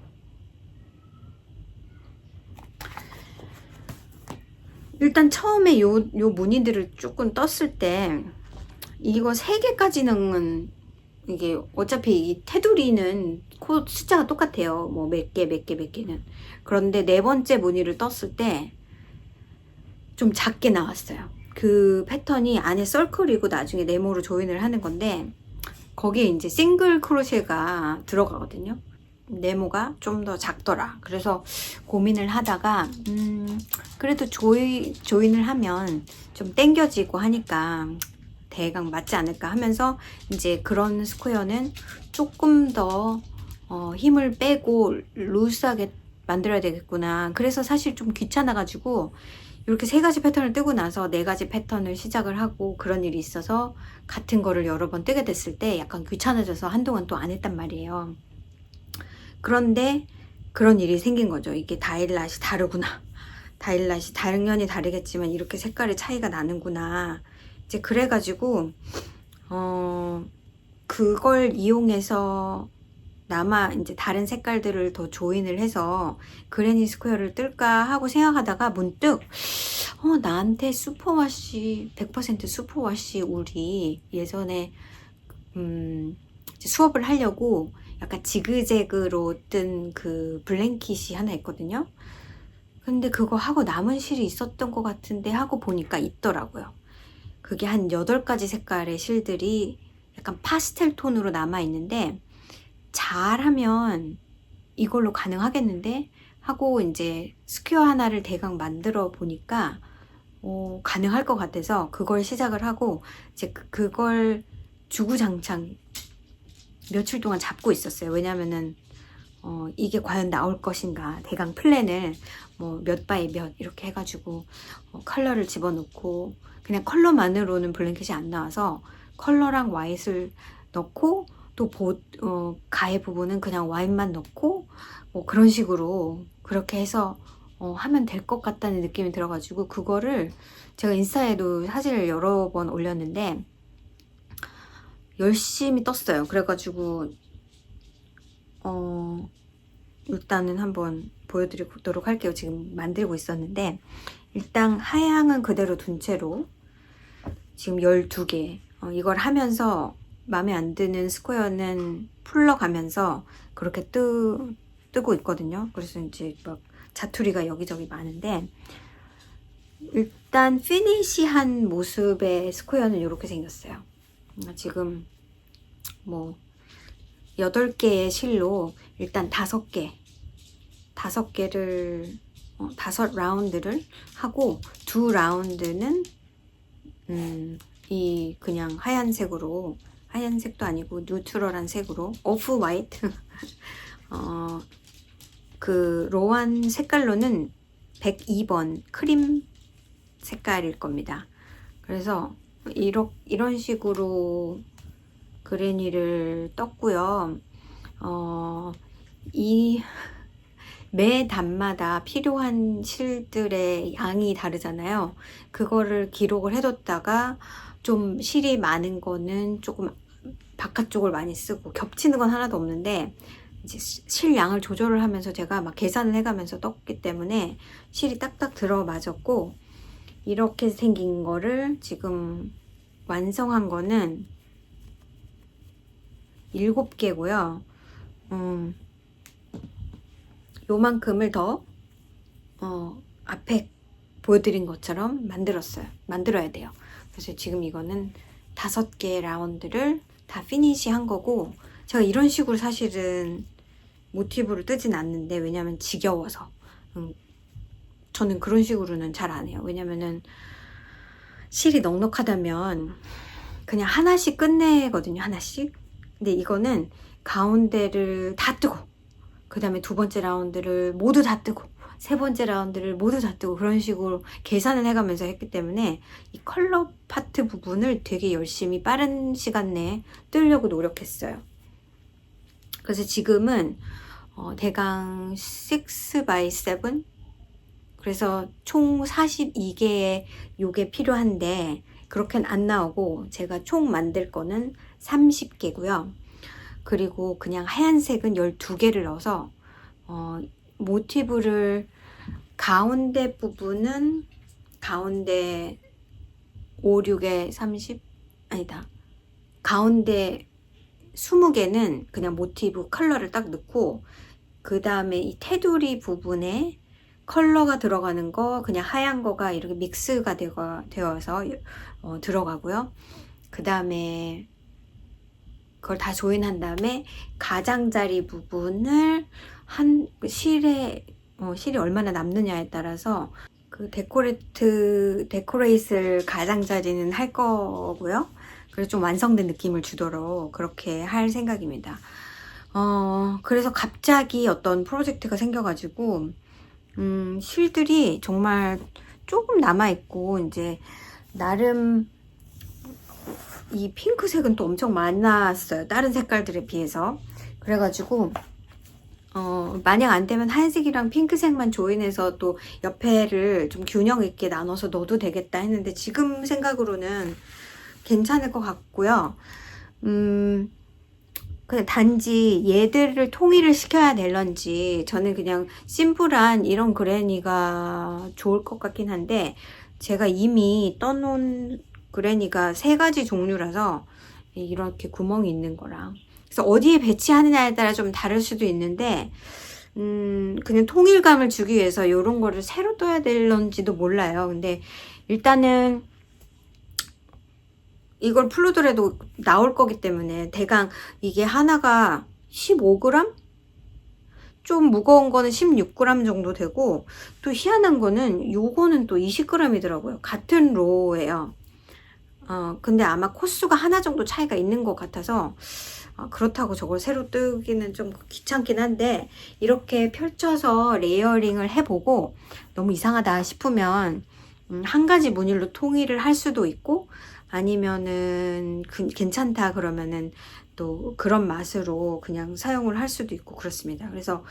일단 처음에 요 무늬들을 조금 떴을 때 이거 3개까지는 이게 어차피 이 테두리는 코 숫자가 똑같아요. 뭐 몇 개는. 그런데 4번째 무늬를 떴을 때 좀 작게 나왔어요. 그 패턴이 안에 서클이고 나중에 네모로 조인을 하는 건데 거기에 이제 싱글 크로셰가 들어가거든요. 네모가 좀 더 작더라. 그래서 고민을 하다가 그래도 조인을 하면 좀 당겨지고 하니까 대강 맞지 않을까 하면서 이제 그런 스퀘어는 조금 더 힘을 빼고 루스하게 만들어야 되겠구나. 그래서 사실 좀 귀찮아가지고 이렇게 3가지 패턴을 뜨고 나서 4가지 패턴을 시작을 하고 그런 일이 있어서 같은 거를 여러 번 뜨게 됐을 때 약간 귀찮아져서 한동안 또 안 했단 말이에요. 그런데 그런 일이 생긴 거죠. 이게 다일랏이 다르구나. 다일랏이 당연히 다르겠지만 이렇게 색깔의 차이가 나는구나. 이제 그래가지고 그걸 이용해서 이제 다른 색깔들을 더 조인을 해서 그레니 스퀘어를 뜰까 하고 생각하다가 문득 나한테 슈퍼워시 100% 슈퍼워시 울이 예전에 수업을 하려고 약간 지그재그로 뜬 그 블랭킷이 하나 있거든요. 근데 그거 하고 남은 실이 있었던 것 같은데 하고 보니까 있더라고요. 그게 한 8가지 색깔의 실들이 약간 파스텔 톤으로 남아 있는데 잘하면 이걸로 가능하겠는데 하고 이제 스퀘어 하나를 대강 만들어 보니까 가능할 것 같아서 그걸 시작을 하고 이제 그걸 주구장창 며칠 동안 잡고 있었어요. 왜냐면은 이게 과연 나올 것인가 대강 플랜을 뭐 몇 바이 몇 이렇게 해가지고 컬러를 집어넣고 그냥 컬러만으로는 블랭킷이 안 나와서 컬러랑 와이트를 넣고 또 가해 부분은 그냥 와인만 넣고 뭐 그런 식으로 그렇게 해서 하면 될 것 같다는 느낌이 들어가지고 그거를 제가 인스타에도 사진을 여러 번 올렸는데 열심히 떴어요. 그래가지고 일단은 한번 보여드리도록 할게요. 지금 만들고 있었는데 일단 하향은 그대로 둔 채로 지금 12개 이걸 하면서 마음에 안 드는 스퀘어는 풀러가면서 그렇게 뜨고 있거든요. 그래서 이제 막 자투리가 여기저기 많은데 일단 피니시한 모습의 스퀘어는 이렇게 생겼어요. 지금 뭐 8개의 실로 일단 5개를 5라운드를 하고 2라운드는 이 그냥 하얀색으로, 하얀색도 아니고 뉴트럴한 색으로 오프 화이트 그 로한 색깔로는 102번 크림 색깔일 겁니다. 그래서 이런 식으로 그레니를 떴고요. 이 매 단마다 필요한 실들의 양이 다르잖아요. 그거를 기록을 해뒀다가 좀 실이 많은 거는 조금 바깥쪽을 많이 쓰고 겹치는 건 하나도 없는데 이제 실 양을 조절을 하면서 제가 막 계산을 해가면서 떴기 때문에 실이 딱딱 들어맞았고 이렇게 생긴 거를 지금 완성한 거는 7개고요. 요만큼을 더 앞에 보여드린 것처럼 만들어야 돼요. 그래서 지금 이거는 5개 라운드를 다 피니시 한 거고 제가 이런 식으로 사실은 모티브를 뜨진 않는데 왜냐면 지겨워서 저는 그런 식으로는 잘 안 해요. 왜냐면은 실이 넉넉하다면 그냥 하나씩 끝내거든요. 하나씩. 근데 이거는 가운데를 다 뜨고 그 다음에 2번째 라운드를 모두 다 뜨고 3번째 라운드를 모두 다 뜨고 그런 식으로 계산을 해가면서 했기 때문에 이 컬러 파트 부분을 되게 열심히 빠른 시간 내에 뜨려고 노력했어요. 그래서 지금은 대강 6x7 그래서 총 42개의 요게 필요한데 그렇게는 안 나오고 제가 총 만들 거는 30개고요. 그리고 그냥 하얀색은 12개를 넣어서 모티브를 가운데 부분은 가운데 5, 6에 30 아니다. 가운데 20개는 그냥 모티브 컬러를 딱 넣고 그 다음에 이 테두리 부분에 컬러가 들어가는 거 그냥 하얀 거가 이렇게 믹스가 되어서 들어가고요. 그 다음에 그걸 다 조인한 다음에 가장자리 부분을 실이 얼마나 남느냐에 따라서 그 데코레이트를 가장자리는 할 거고요. 그래서 좀 완성된 느낌을 주도록 그렇게 할 생각입니다. 그래서 갑자기 어떤 프로젝트가 생겨가지고 실들이 정말 조금 남아있고 이제 나름 이 핑크색은 또 엄청 많았어요. 다른 색깔들에 비해서. 그래가지고 만약 안 되면 하얀색이랑 핑크색만 조인해서 또 옆에를 좀 균형 있게 나눠서 넣어도 되겠다 했는데 지금 생각으로는 괜찮을 것 같고요. 그냥 단지 얘들을 통일을 시켜야 될런지 저는 그냥 심플한 이런 그레니가 좋을 것 같긴 한데 제가 이미 떠놓은 그레니가 3가지 종류라서 이렇게 구멍이 있는 거랑 그래서 어디에 배치하느냐에 따라 좀 다를 수도 있는데 그냥 통일감을 주기 위해서 이런 거를 새로 떠야 될런지도 몰라요. 근데 일단은 이걸 풀르더라도 나올 거기 때문에 대강 이게 하나가 15g? 좀 무거운 거는 16g 정도 되고 또 희한한 거는 요거는 또 20g이더라고요. 같은 로우예요. 근데 아마 코수가 하나 정도 차이가 있는 것 같아서 그렇다고 저걸 새로 뜨기는 좀 귀찮긴 한데 이렇게 펼쳐서 레이어링을 해보고 너무 이상하다 싶으면 한 가지 무늬로 통일을 할 수도 있고 아니면은 괜찮다 그러면은 또 그런 맛으로 그냥 사용을 할 수도 있고 그렇습니다. 그래서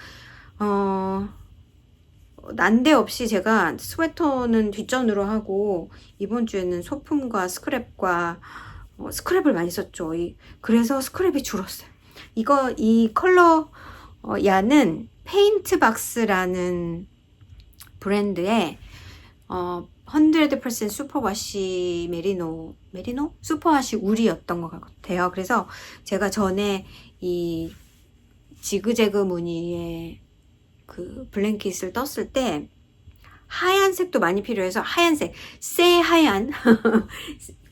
난데없이 제가 스웨터는 뒷전으로 하고 이번 주에는 소품과 스크랩과 스크랩을 많이 썼죠. 그래서 스크랩이 줄었어요. 이 컬러 야는 페인트박스라는 브랜드의 100% 슈퍼와시 메리노 슈퍼와시 울이었던 것 같아요. 그래서 제가 전에 이 지그재그 무늬의 그 블랭킷을 떴을 때 하얀색도 많이 필요해서 하얀색, 새하얀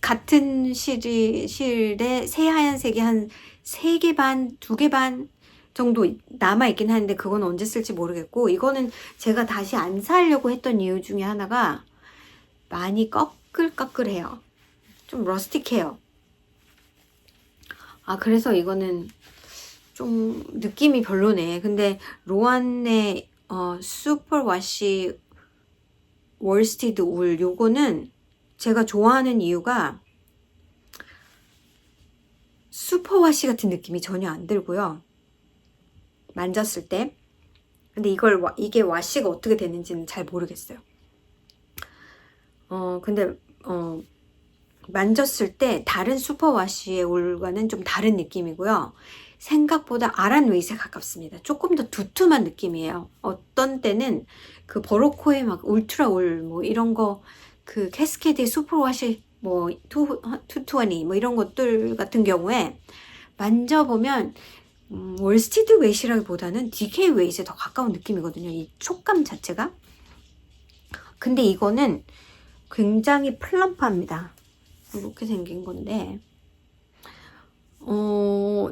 같은 실에 새하얀색이 한 3개 반, 2개 반 정도 남아있긴 하는데 그건 언제 쓸지 모르겠고, 이거는 제가 다시 안 사려고 했던 이유 중에 하나가 많이 꺼끌꺼끌해요. 좀 러스틱해요. 그래서 이거는 좀 느낌이 별로네. 근데 로안의 슈퍼와시 월스티드 울, 요거는 제가 좋아하는 이유가 슈퍼와시 같은 느낌이 전혀 안 들고요. 만졌을 때. 근데 이게 와시가 어떻게 되는지는 잘 모르겠어요. 근데 만졌을 때 다른 슈퍼와시의 울과는 좀 다른 느낌이고요. 생각보다 아란 웨이스에 가깝습니다. 조금 더 두툼한 느낌이에요. 어떤 때는 그 버로코의 막 울트라 울 뭐 이런 거, 그 캐스케드의 슈퍼와시 뭐 220 뭐 이런 것들 같은 경우에 만져보면 월스티드 웨이시라기보다는 DK 웨이시에 더 가까운 느낌이거든요. 이 촉감 자체가. 근데 이거는 굉장히 플럼프합니다. 이렇게 생긴 건데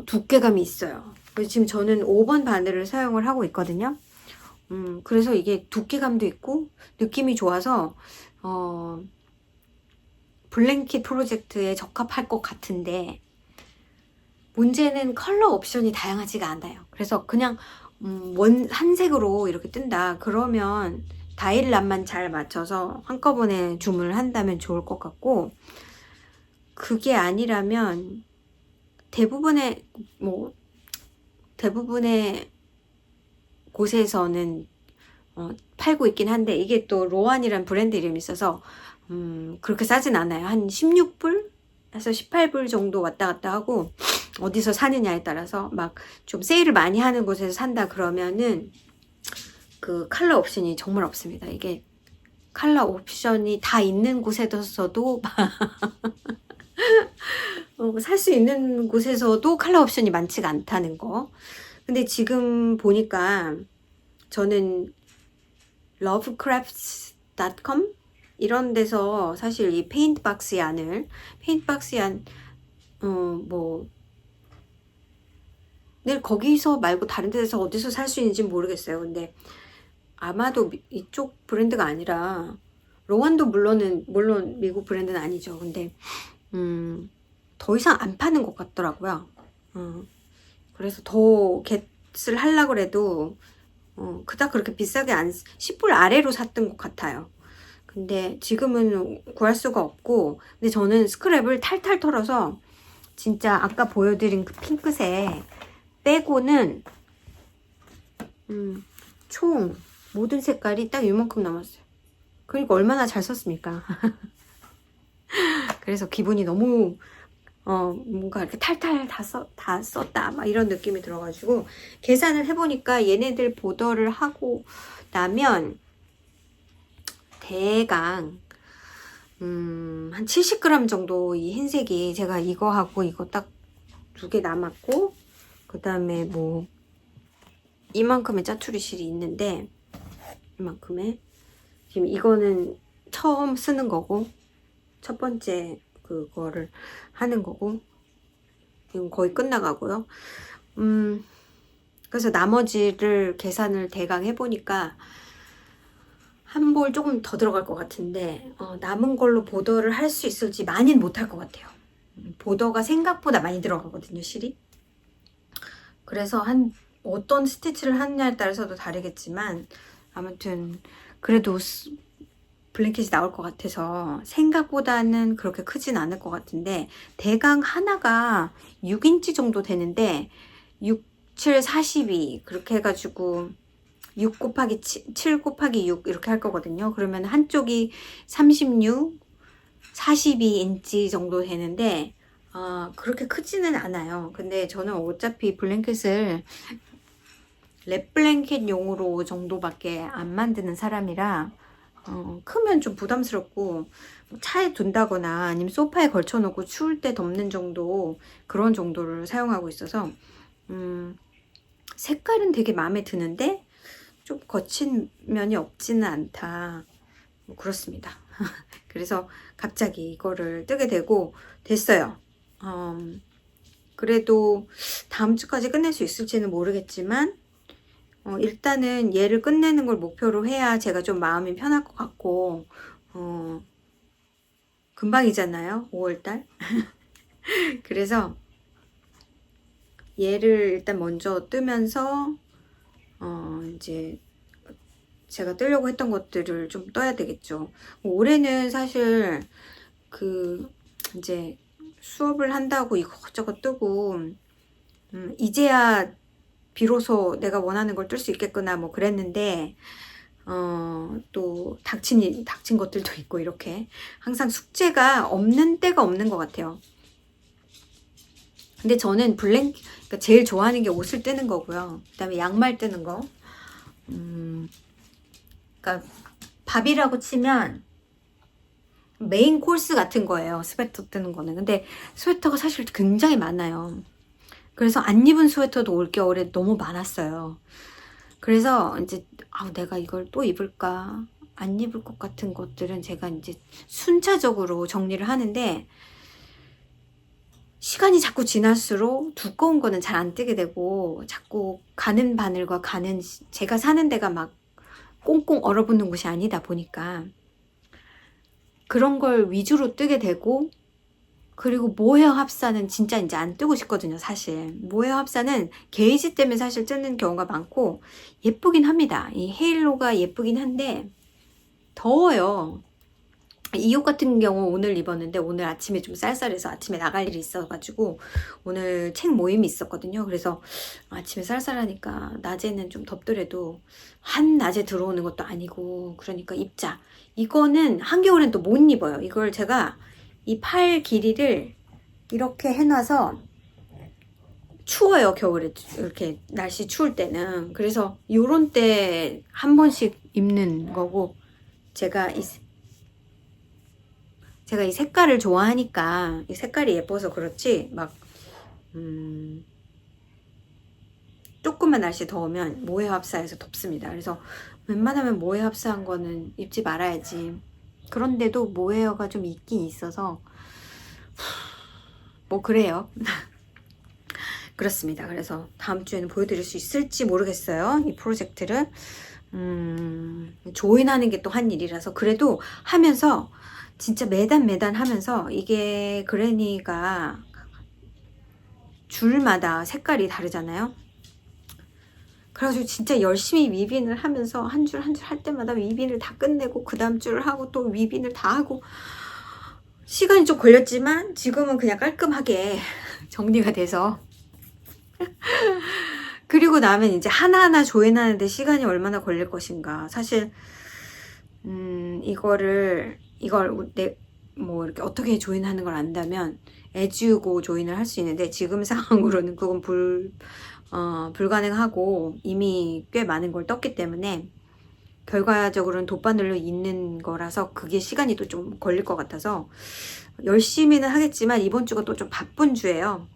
두께감이 있어요. 지금 저는 5번 바늘을 사용을 하고 있거든요. 그래서 이게 두께감도 있고 느낌이 좋아서 블랭킷 프로젝트에 적합할 것 같은데, 문제는 컬러 옵션이 다양하지가 않아요. 그래서 그냥 한 색으로 이렇게 뜬다 그러면 다일람만 잘 맞춰서 한꺼번에 주문을 한다면 좋을 것 같고, 그게 아니라면 대부분의 곳에서는 팔고 있긴 한데, 이게 또 로안이란 브랜드 이름이 있어서 그렇게 싸진 않아요. 한 16불에서 18불 정도 왔다 갔다 하고, 어디서 사느냐에 따라서 막 좀 세일을 많이 하는 곳에서 산다 그러면은 그 컬러 옵션이 정말 없습니다. 이게 컬러 옵션이 다 있는 곳에서도 살 수 있는 곳에서도 컬러 옵션이 많지가 않다는 거. 근데 지금 보니까 저는 lovecrafts.com 이런 데서 사실 이 페인트박스 얀을 늘 거기서 말고 다른 데서 어디서 살 수 있는지 모르겠어요. 근데 아마도 이쪽 브랜드가 아니라, 로안도 물론 미국 브랜드는 아니죠. 근데 더 이상 안 파는 것 같더라고요. 그래서 더 겟을 하려고 해도 그닥 그렇게 비싸게 10불 아래로 샀던 것 같아요. 근데 지금은 구할 수가 없고, 근데 저는 스크랩을 탈탈 털어서 진짜 아까 보여드린 그 핑크색 빼고는 총 모든 색깔이 딱 이만큼 남았어요. 그러니까 얼마나 잘 썼습니까? 그래서 기분이 너무 뭔가 이렇게 탈탈 다 썼다 막 이런 느낌이 들어가지고, 계산을 해보니까 얘네들 보더를 하고 나면 대강 한 70g 정도, 이 흰색이 제가 이거하고 이거 딱 2개 남았고, 그 다음에 뭐 이만큼의 짜투리 실이 있는데, 이만큼의, 지금 이거는 처음 쓰는 거고 첫 번째 그거를 하는 거고, 이건 거의 끝나가고요. 그래서 나머지를 계산을 대강 해보니까 한 볼 조금 더 들어갈 것 같은데, 남은 걸로 보더를 할 수 있을지 많이는 못할 것 같아요. 보더가 생각보다 많이 들어가거든요, 실이. 그래서 어떤 스티치를 하느냐에 따라서도 다르겠지만, 아무튼 그래도 블랭켓이 나올 것 같아서 생각보다는 그렇게 크진 않을 것 같은데 대강 하나가 6인치 정도 되는데 6, 7, 42 그렇게 해가지고 6 곱하기 7 곱하기 6 이렇게 할 거거든요. 그러면 한쪽이 36, 42인치 정도 되는데 그렇게 크지는 않아요. 근데 저는 어차피 블랭켓을 랩 블랭켓용으로 정도밖에 안 만드는 사람이라 크면 좀 부담스럽고 차에 둔다거나 아니면 소파에 걸쳐 놓고 추울 때 덮는 정도 그런 정도를 사용하고 있어서 색깔은 되게 마음에 드는데 좀 거친 면이 없지는 않다. 뭐 그렇습니다. 그래서 갑자기 이거를 뜨게 되고 됐어요. 그래도 다음 주까지 끝낼 수 있을지는 모르겠지만 일단은 얘를 끝내는 걸 목표로 해야 제가 좀 마음이 편할 것 같고 금방이잖아요 5월달. 그래서 얘를 일단 먼저 뜨면서 이제 제가 뜨려고 했던 것들을 좀 떠야 되겠죠. 올해는 사실 이제 수업을 한다고 이것저것 뜨고 이제야 비로소 내가 원하는 걸 뜰 수 있겠구나 뭐 그랬는데 또 닥친 것들도 있고 이렇게 항상 숙제가 없는 때가 없는 것 같아요. 근데 저는 그러니까 제일 좋아하는 게 옷을 뜨는 거고요. 그 다음에 양말 뜨는 거. 그러니까 밥이라고 치면 메인 코스 같은 거예요. 스웨터 뜨는 거는. 근데 스웨터가 사실 굉장히 많아요. 그래서 안 입은 스웨터도 올겨울에 너무 많았어요. 그래서 이제 내가 이걸 또 입을까 안 입을 것 같은 것들은 제가 이제 순차적으로 정리를 하는데 시간이 자꾸 지날수록 두꺼운 거는 잘 안 뜨게 되고 자꾸 가는 바늘과 제가 사는 데가 막 꽁꽁 얼어붙는 곳이 아니다 보니까 그런 걸 위주로 뜨게 되고 그리고 모헤어 합사는 진짜 이제 안 뜨고 싶거든요. 사실 모헤어 합사는 게이지 때문에 사실 뜨는 경우가 많고 예쁘긴 합니다. 이 헤일로가 예쁘긴 한데 더워요. 이 옷 같은 경우 오늘 입었는데 오늘 아침에 좀 쌀쌀해서 아침에 나갈 일이 있어가지고 오늘 책 모임이 있었거든요. 그래서 아침에 쌀쌀하니까 낮에는 좀 덥더라도 한낮에 들어오는 것도 아니고 그러니까 입자. 이거는 한겨울엔 또 못 입어요. 이걸 제가 이 팔 길이를 이렇게 해놔서 추워요. 겨울에 이렇게 날씨 추울 때는. 그래서 요런 때 한 번씩 입는 거고 제가 이 색깔을 좋아하니까 이 색깔이 예뻐서 그렇지 막 조금만 날씨 더우면 모헤어 합사해서 덥습니다. 그래서 웬만하면 모헤어 합사한 거는 입지 말아야지. 그런데도 모헤어가 좀 있긴 있어서 뭐 그래요. 그렇습니다. 그래서 다음 주에는 보여드릴 수 있을지 모르겠어요. 이 프로젝트를 조인하는 게 또 한 일이라서 그래도 하면서 진짜 매단 하면서 이게 그레니가 줄마다 색깔이 다르잖아요. 그래가지고 진짜 열심히 위빈을 하면서 한 줄 한 줄 할 때마다 위빈을 다 끝내고 그 다음 줄을 하고 또 위빈을 다 하고 시간이 좀 걸렸지만 지금은 그냥 깔끔하게 정리가 돼서 그리고 나면 이제 하나하나 조인하는데 시간이 얼마나 걸릴 것인가. 사실 이걸 뭐 이렇게 어떻게 조인하는 걸 안다면 애지우고 조인을 할 수 있는데 지금 상황으로는 그건 불가능하고 이미 꽤 많은 걸 떴기 때문에 결과적으로는 돗바늘로 잇는 거라서 그게 시간이 또 좀 걸릴 것 같아서 열심히는 하겠지만 이번 주가 또 좀 바쁜 주예요.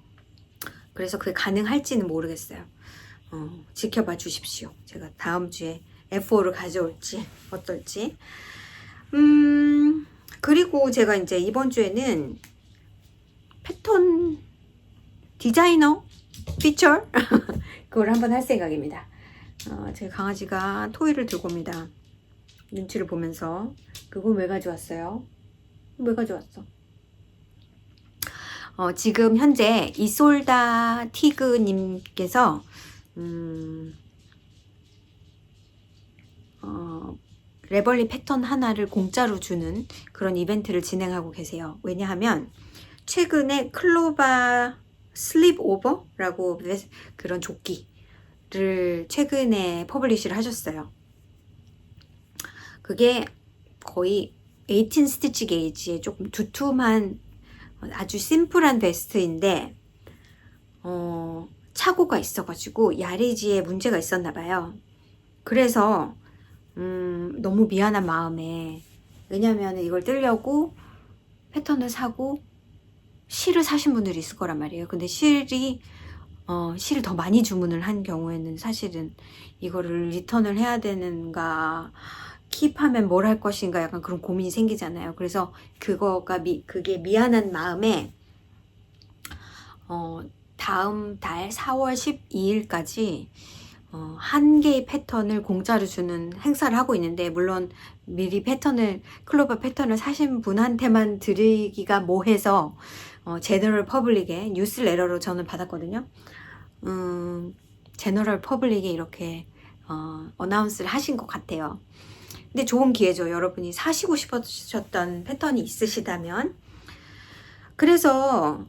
그래서 그게 가능할지는 모르겠어요. 지켜봐 주십시오. 제가 다음 주에 F4를 가져올지 어떨지. 그리고 제가 이제 이번 주에는 패턴 디자이너 피처 그걸 한번 할 생각입니다. 제 강아지가 토이를 들고 옵니다. 눈치를 보면서. 그건 왜 가져왔어요? 왜 가져왔어? 지금 현재 이솔다 티그님께서 레벌리 패턴 하나를 공짜로 주는 그런 이벤트를 진행하고 계세요. 왜냐하면 최근에 클로바 슬립 오버라고 그런 조끼를 최근에 퍼블리시를 하셨어요. 그게 거의 18 스티치 게이지의 조금 두툼한 아주 심플한 베스트인데 착오가 있어가지고 야리지에 문제가 있었나 봐요. 그래서 너무 미안한 마음에, 왜냐면 이걸 뜨려고 패턴을 사고 실을 사신 분들이 있을 거란 말이에요. 근데 실을 더 많이 주문을 한 경우에는 사실은 이거를 리턴을 해야 되는가, 킵하면 뭘 할 것인가, 약간 그런 고민이 생기잖아요. 그래서 그게 미안한 마음에 다음 달 4월 12일까지 한 개의 패턴을 공짜로 주는 행사를 하고 있는데, 물론 미리 클로버 패턴을 사신 분한테만 드리기가 뭐해서 제너럴 퍼블릭에 뉴스레터로 저는 받았거든요. 제너럴 퍼블릭에 이렇게 어나운스를 하신 것 같아요. 근데 좋은 기회죠. 여러분이 사시고 싶으셨던 패턴이 있으시다면. 그래서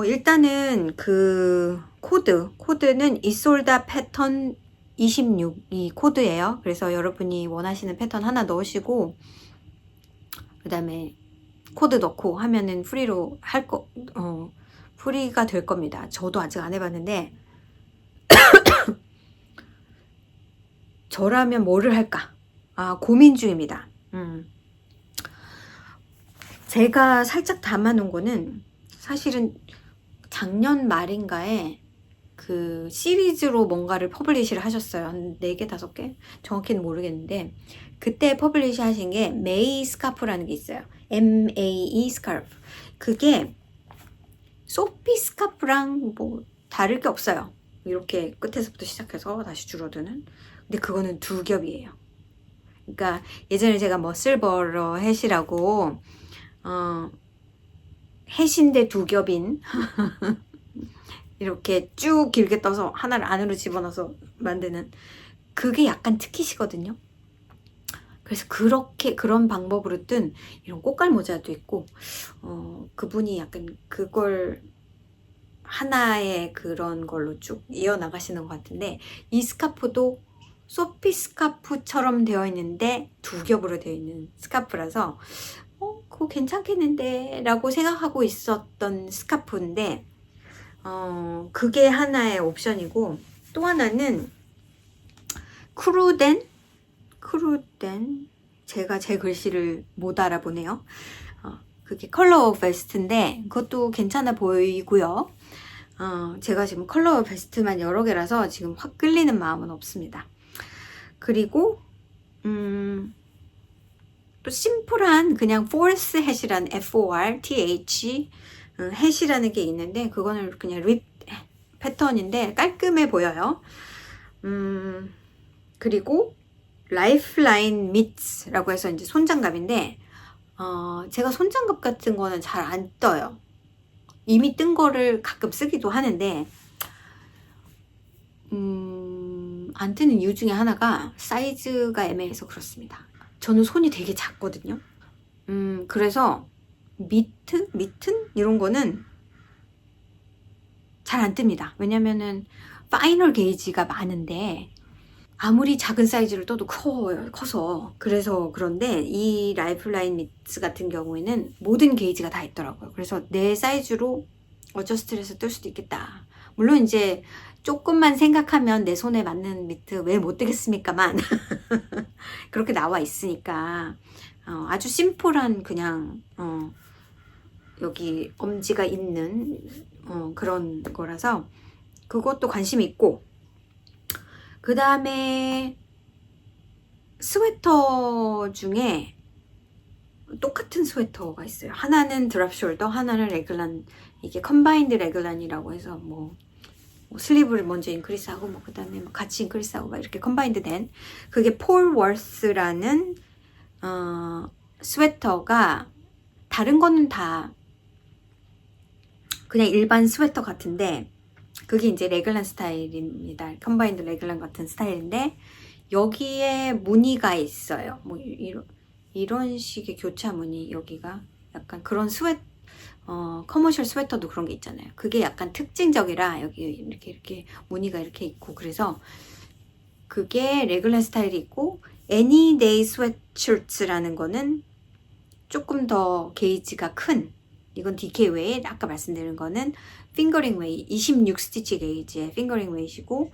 일단은 그 코드는 이솔다 패턴 26이 코드예요. 그래서 여러분이 원하시는 패턴 하나 넣으시고 그 다음에 코드 넣고 하면은 프리가 될 겁니다. 저도 아직 안 해봤는데 저라면 뭐를 할까? 고민 중입니다. 제가 살짝 담아놓은 거는 사실은 작년 말인가에 그 시리즈로 뭔가를 퍼블리시를 하셨어요. 한 4개, 5개? 정확히는 모르겠는데 그때 퍼블리시 하신 게 메이 스카프라는 게 있어요. MAE 스카프. 그게 소피 스카프랑 뭐 다를 게 없어요. 이렇게 끝에서부터 시작해서 다시 줄어드는. 근데 그거는 2겹이에요. 그러니까 예전에 제가 머슬버러 햇이라고 햇인데 2겹인 이렇게 쭉 길게 떠서 하나를 안으로 집어넣어서 만드는, 그게 약간 특이시거든요. 그래서 그런 방법으로 뜬 이런 꽃갈 모자도 있고, 그분이 약간 그걸 하나의 그런 걸로 쭉 이어나가시는 것 같은데, 이 스카프도 소피 스카프처럼 되어 있는데 2겹으로 되어 있는 스카프라서 그거 괜찮겠는데 라고 생각하고 있었던 스카프인데, 그게 하나의 옵션이고, 또 하나는 크루덴, 제가 제 글씨를 못 알아보네요. 그게 컬러 베스트인데 그것도 괜찮아 보이고요. 제가 지금 컬러 베스트만 여러 개라서 지금 확 끌리는 마음은 없습니다. 그리고 또 심플한 그냥 force 햇이라는 FORTH 햇이라는 게 있는데, 그거는 그냥 립 패턴인데 깔끔해 보여요. 그리고 라이프라인 미츠라고 해서 이제 손장갑인데, 제가 손장갑 같은 거는 잘 안 떠요. 이미 뜬 거를 가끔 쓰기도 하는데, 안 뜨는 이유 중에 하나가 사이즈가 애매해서 그렇습니다. 저는 손이 되게 작거든요. 그래서 미튼 이런 거는 잘 안 뜹니다. 왜냐면은 파이널 게이지가 많은데 아무리 작은 사이즈를 떠도 커서. 그래서 그런데 이 라이프라인 미츠 같은 경우에는 모든 게이지가 다 있더라고요. 그래서 내 사이즈로 어저스트를 해서 뜰 수도 있겠다. 물론 이제 조금만 생각하면 내 손에 맞는 미트 왜 못 뜨겠습니까만 그렇게 나와 있으니까 아주 심플한 그냥 여기 엄지가 있는 그런 거라서 그것도 관심 있고, 그 다음에 스웨터 중에 똑같은 스웨터가 있어요. 하나는 드랍 숄더, 하나는 레글란. 이게 컴바인드 레글란이라고 해서 뭐 슬리브를 먼저 인크리스하고 그 다음에 같이 인크리스하고 막 이렇게 컴바인드 된, 그게 폴 월스라는 스웨터가, 다른 거는 다 그냥 일반 스웨터 같은데 그게 이제 레글란 스타일입니다. 컴바인드 레글란 같은 스타일인데, 여기에 무늬가 있어요. 뭐 이런 식의 교차 무늬. 여기가 약간 그런 커머셜 스웨터도 그런 게 있잖아요. 그게 약간 특징적이라 여기 이렇게 무늬가 이렇게 있고, 그래서 그게 레귤러 스타일이 있고, 애니데이 스웨트셔츠라는 거는 조금 더 게이지가 큰, 이건 DK 웨이, 아까 말씀드린 거는 핑거링 웨이, 26 스티치 게이지의 핑거링 웨이시고,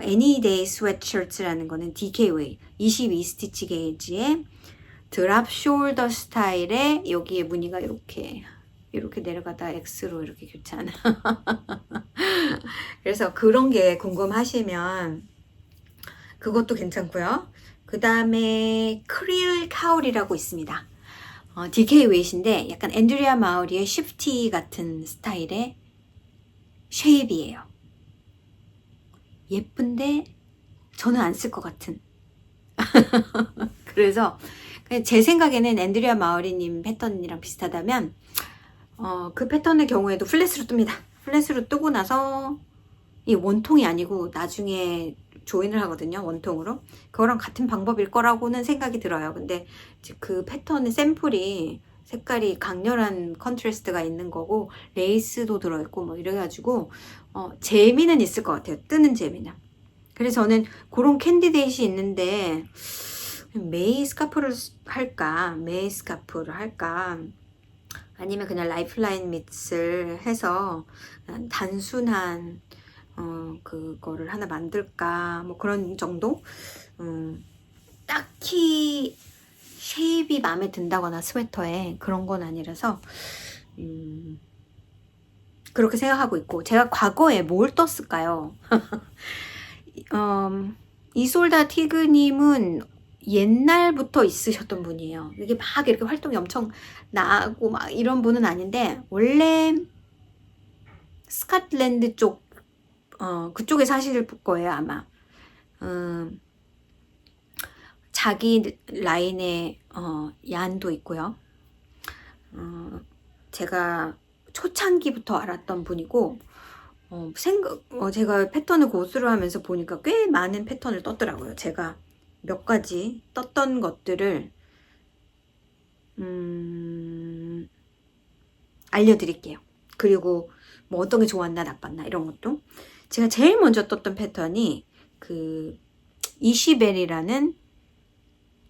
애니데이 스웨트셔츠라는 거는 DK 웨이, 22 스티치 게이지의 드랍 숄더 스타일의, 여기에 무늬가 이렇게 내려가다 X로 이렇게 교차하는 그래서 그런 게 궁금하시면 그것도 괜찮고요. 그 다음에 크릴 카울이라고 있습니다. DK 웨이신데 약간 앤드리아 마우리의 쉬프티 같은 스타일의 쉐입이에요. 예쁜데 저는 안 쓸 것 같은 그래서 제 생각에는 앤드리아 마우리님 패턴이랑 비슷하다면 그 패턴의 경우에도 플랫으로 뜹니다. 플랫으로 뜨고 나서 이 원통이 아니고 나중에 조인을 하거든요. 원통으로. 그거랑 같은 방법일 거라고는 생각이 들어요. 근데 그 패턴의 샘플이 색깔이 강렬한 컨트라스트가 있는 거고 레이스도 들어있고 뭐 이래가지고 재미는 있을 것 같아요. 뜨는 재미는. 그래서 저는 그런 캔디데이트이 있는데 메이 스카프를 할까? 아니면 그냥 라이프라인 밑을 해서 단순한 그거를 하나 만들까, 뭐 그런 정도? 딱히 쉐입이 마음에 든다거나 스웨터에 그런 건 아니라서 그렇게 생각하고 있고, 제가 과거에 뭘 떴을까요? 이솔다 티그님은 옛날부터 있으셨던 분이에요. 이게 막 이렇게 활동이 엄청 나고 막 이런 분은 아닌데, 원래 스코틀랜드 쪽 그쪽에 사실 거예요 아마. 자기 라인에 얀도 있고요. 제가 초창기부터 알았던 분이고, 제가 패턴을 고수를 하면서 보니까 꽤 많은 패턴을 떴더라고요. 제가 몇 가지 떴던 것들을 알려드릴게요. 그리고 뭐 어떤 게 좋았나 나빴나 이런 것도. 제가 제일 먼저 떴던 패턴이 그 이시벨이라는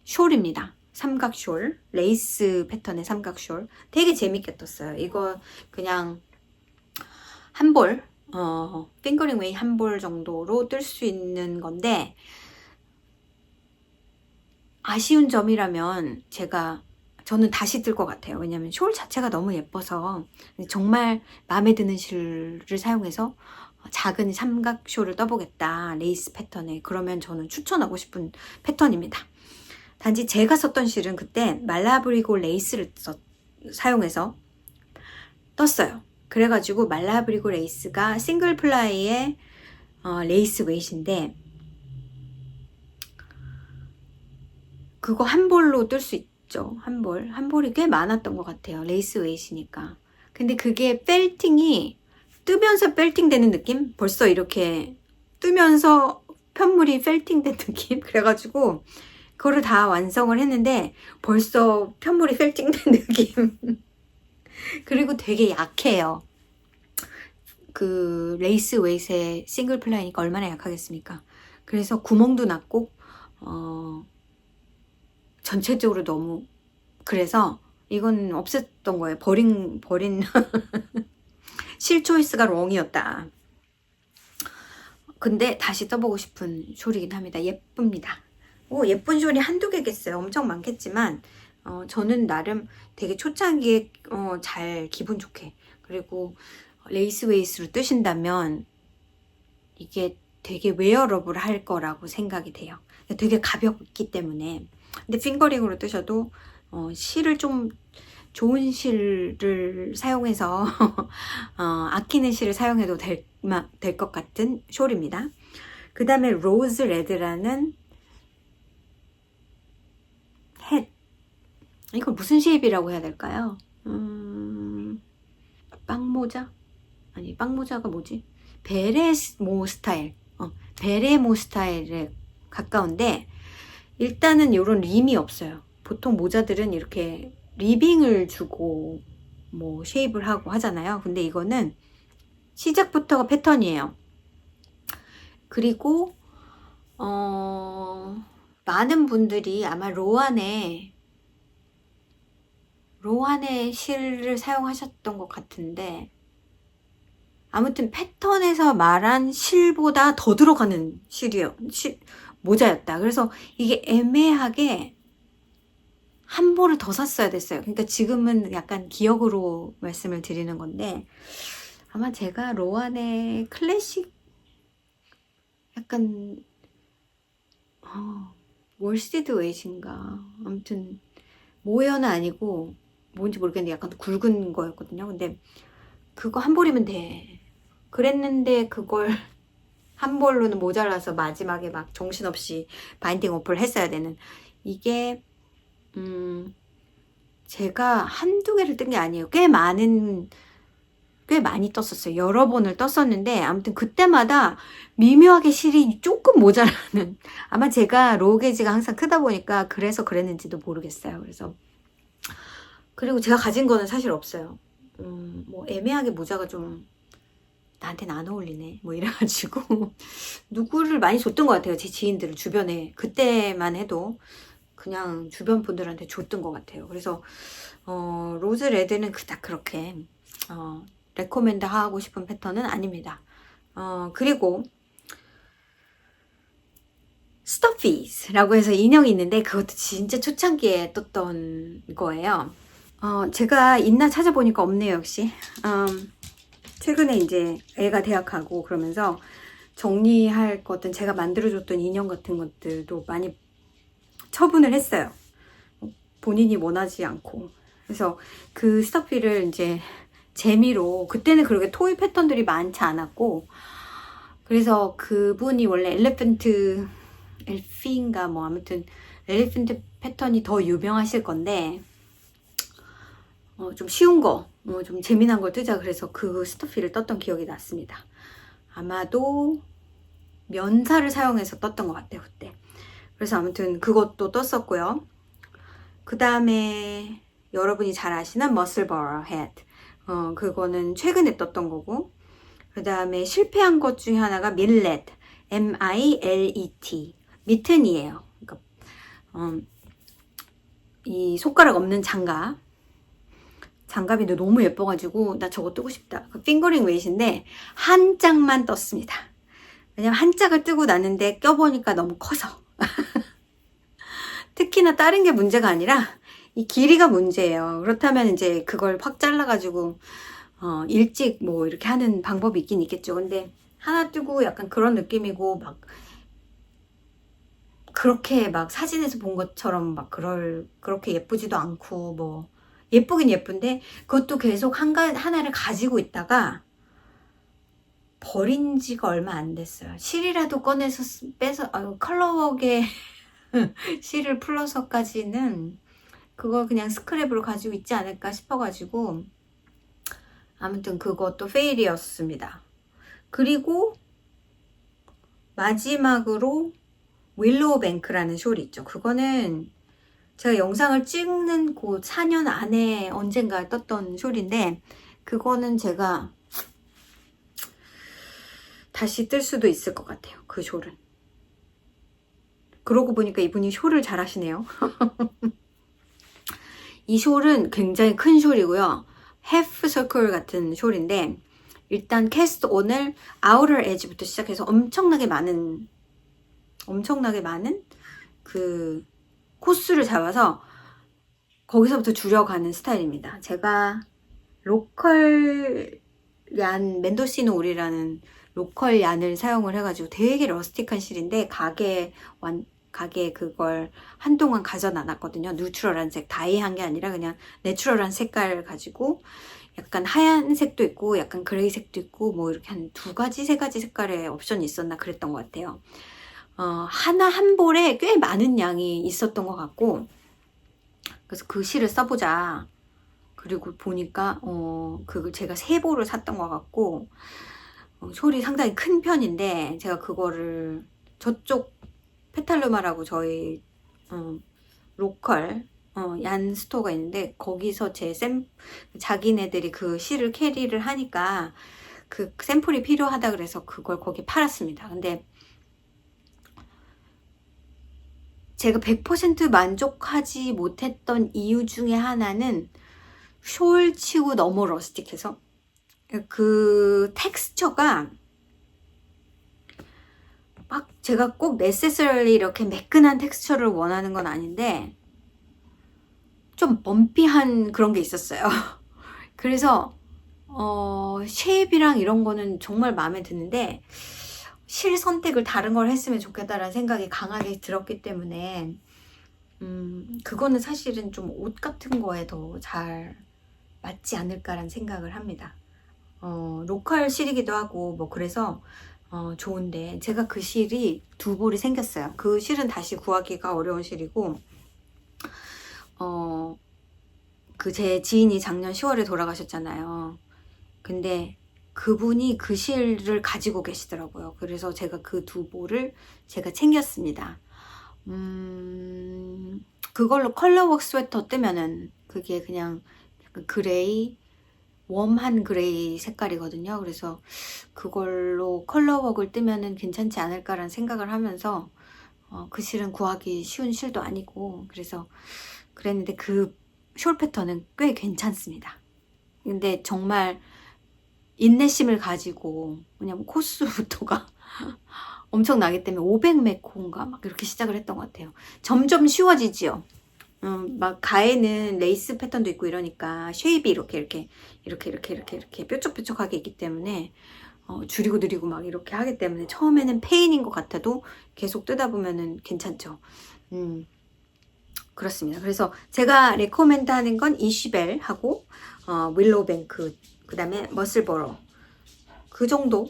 숄입니다. 삼각숄, 레이스 패턴의 삼각숄. 되게 재밌게 떴어요. 이거 그냥 한 볼, 핑거링 웨이 한 볼 정도로 뜰 수 있는 건데, 아쉬운 점이라면 저는 다시 뜰 것 같아요. 왜냐면 숄 자체가 너무 예뻐서 정말 마음에 드는 실을 사용해서 작은 삼각 숄을 떠보겠다, 레이스 패턴에. 그러면 저는 추천하고 싶은 패턴입니다. 단지 제가 썼던 실은 그때 말라브리고 레이스를 사용해서 떴어요. 그래가지고 말라브리고 레이스가 싱글 플라이의 레이스 웨이트인데, 그거 한 볼로 뜰 수 있죠. 한 볼이 꽤 많았던 것 같아요. 레이스 웨이트니까. 근데 그게 펠팅이 뜨면서 펠팅 되는 느낌? 벌써 이렇게 뜨면서 편물이 펠팅 된 느낌? 그래가지고 그거를 다 완성을 했는데 벌써 편물이 펠팅 된 느낌. 그리고 되게 약해요. 그 레이스 웨이트의 싱글 플라이니까 얼마나 약하겠습니까? 그래서 구멍도 났고 전체적으로 너무, 그래서 이건 없앴던 거예요. 버린 실 초이스가 롱이었다. 근데 다시 떠보고 싶은 숄이긴 합니다. 예쁩니다. 예쁜 숄이 한두 개겠어요. 엄청 많겠지만 저는 나름 되게 초창기에 잘 기분 좋게, 그리고 레이스 웨이스로 뜨신다면 이게 되게 웨어러블 할 거라고 생각이 돼요. 되게 가볍기 때문에. 근데 핑거링으로 뜨셔도 실을 좀 좋은 실을 사용해서 아끼는 실을 사용해도 될 것 같은 숄입니다. 그 다음에 로즈 레드라는 햇, 이걸 무슨 쉐입이라고 해야 될까요? 빵모자? 아니, 빵모자가 뭐지? 베레모 스타일. 베레모 스타일의 가까운데 일단은 이런 림이 없어요. 보통 모자들은 이렇게 리빙을 주고 뭐 쉐입을 하고 하잖아요. 근데 이거는 시작부터가 패턴이에요. 그리고 많은 분들이 아마 로안의 실을 사용하셨던 것 같은데, 아무튼 패턴에서 말한 실보다 더 들어가는 모자였다. 그래서 이게 애매하게 한 벌을 더 샀어야 됐어요. 그러니까 지금은 약간 기억으로 말씀을 드리는 건데, 아마 제가 로안의 클래식 약간 월시드 웨이신가, 아무튼 모헤어는 아니고 뭔지 모르겠는데 약간 굵은 거였거든요. 근데 그거 한 벌이면 돼 그랬는데 그걸 한 벌로는 모자라서 마지막에 막 정신없이 바인딩 어플을 했어야 되는, 이게 제가 한두 개를 뜬 게 아니에요. 꽤 많이 떴었어요. 여러 번을 떴었는데, 아무튼 그때마다 미묘하게 실이 조금 모자라는, 아마 제가 로우 게이지가 항상 크다 보니까 그래서 그랬는지도 모르겠어요. 그리고 제가 가진 거는 사실 없어요. 뭐 애매하게 모자가 좀 나한테는 안 어울리네 뭐 이래가지고 누구를 많이 줬던 것 같아요. 제 지인들을 주변에, 그때만 해도 그냥 주변 분들한테 줬던 것 같아요. 그래서 로즈 레드는 그닥 그렇게 레코멘드 하고 싶은 패턴은 아닙니다. 그리고 스토피스라고 해서 인형이 있는데, 그것도 진짜 초창기에 떴던 거예요. 제가 있나 찾아보니까 없네요. 역시 최근에 이제 애가 대학 가고 그러면서 정리할 것들, 제가 만들어줬던 인형 같은 것들도 많이 처분을 했어요. 본인이 원하지 않고. 그래서 그 스토피를 이제 재미로, 그때는 그렇게 토이 패턴들이 많지 않았고, 그래서 그분이 원래 엘피인가 뭐 아무튼 엘리펀트 패턴이 더 유명하실 건데, 좀 쉬운 거, 좀 재미난 걸 뜨자 그래서 그 스토피를 떴던 기억이 났습니다. 아마도 면사를 사용해서 떴던 것 같아요, 그때. 그래서 아무튼 그것도 떴었고요. 그 다음에 여러분이 잘 아시는 머슬버러 헤드, 그거는 최근에 떴던 거고, 그 다음에 실패한 것 중에 하나가 밀렛, MILET, 미튼이에요. 그러니까 이 손가락 없는 장갑이 너무 예뻐가지고 나 저거 뜨고 싶다. 그 핑거링 웨이트인데 한 짝만 떴습니다. 왜냐면 한 짝을 뜨고 났는데 껴보니까 너무 커서 특히나 다른 게 문제가 아니라 이 길이가 문제예요. 그렇다면 이제 그걸 확 잘라가지고 일찍 뭐 이렇게 하는 방법이 있긴 있겠죠. 근데 하나 뜨고 약간 그런 느낌이고, 막 그렇게 막 사진에서 본 것처럼 막 그렇게 예쁘지도 않고, 뭐 예쁘긴 예쁜데 그것도 계속 하나를 가지고 있다가 버린 지가 얼마 안 됐어요. 실이라도 꺼내서 빼서 컬러웍에 실을 풀어서까지는 그걸 그냥 스크랩으로 가지고 있지 않을까 싶어가지고, 아무튼 그것도 페일이었습니다. 그리고 마지막으로 윌로우 뱅크라는 숄이 있죠. 그거는 제가 영상을 찍는 그 4년 안에 언젠가 떴던 숄인데, 그거는 제가 다시 뜰 수도 있을 것 같아요. 그 숄은. 그러고 보니까 이분이 숄을 잘 하시네요. 이 숄은 굉장히 큰 숄이고요. 해프 서클 같은 숄인데, 일단 캐스트 온을 아우터 에지부터 시작해서 엄청나게 많은 그 코스를 잡아서 거기서부터 줄여가는 스타일입니다. 제가 로컬 얀, 맨도시노 울이라는 로컬 얀을 사용을 해가지고 되게 러스틱한 실인데, 가게에 그걸 한동안 가져놔놨거든요. 뉴트럴한 색, 다이한 게 아니라 그냥 내추럴한 색깔 가지고, 약간 하얀색도 있고 약간 그레이색도 있고 뭐 이렇게 한 2가지 3가지 색깔의 옵션이 있었나 그랬던 것 같아요. 한 볼에 꽤 많은 양이 있었던 것 같고, 그래서 그 실을 써보자. 그리고 보니까 그걸 제가 3볼을 샀던 것 같고, 숄이 상당히 큰 편인데 제가 그거를 저쪽 페탈루마라고 저희 로컬 얀 스토어가 있는데 거기서 자기네들이 그 실을 캐리를 하니까 그 샘플이 필요하다 그래서 그걸 거기 팔았습니다. 근데 제가 100% 만족하지 못했던 이유 중에 하나는 숄 치고 너무 러스틱해서 그 텍스처가 막 제가 꼭 necessarily 이렇게 매끈한 텍스처를 원하는 건 아닌데 좀 범피한 그런 게 있었어요. 그래서 쉐입이랑 이런 거는 정말 마음에 드는데 실 선택을 다른 걸 했으면 좋겠다라는 생각이 강하게 들었기 때문에 그거는 사실은 좀 옷 같은 거에 더 잘 맞지 않을까라는 생각을 합니다. 로컬 실이기도 하고 뭐 그래서 좋은데 제가 그 실이 두 볼이 생겼어요. 그 실은 다시 구하기가 어려운 실이고 그 제 지인이 작년 10월에 돌아가셨잖아요. 근데 그분이 그 실을 가지고 계시더라고요. 그래서 제가 그 두 볼을 제가 챙겼습니다. 그걸로 컬러웍 스웨터 뜨면은 그게 그냥 그레이, 웜한 그레이 색깔이거든요. 그래서 그걸로 컬러웍을 뜨면은 괜찮지 않을까라는 생각을 하면서 그 실은 구하기 쉬운 실도 아니고 그래서 그랬는데 그 숄 패턴은 꽤 괜찮습니다. 근데 정말 인내심을 가지고 왜냐면 코스부터가 엄청나기 때문에 500메코인가 막 이렇게 시작을 했던 것 같아요. 점점 쉬워지지요. 막 가에는 레이스 패턴도 있고 이러니까 쉐입이 이렇게 뾰족뾰족하게 있기 때문에 줄이고 늘리고 막 이렇게 하기 때문에 처음에는 페인인 것 같아도 계속 뜨다 보면은 괜찮죠. 그렇습니다. 그래서 제가 레코멘드 하는 건 이쉬벨하고 윌로우뱅크 그 다음에 머슬버러 그 정도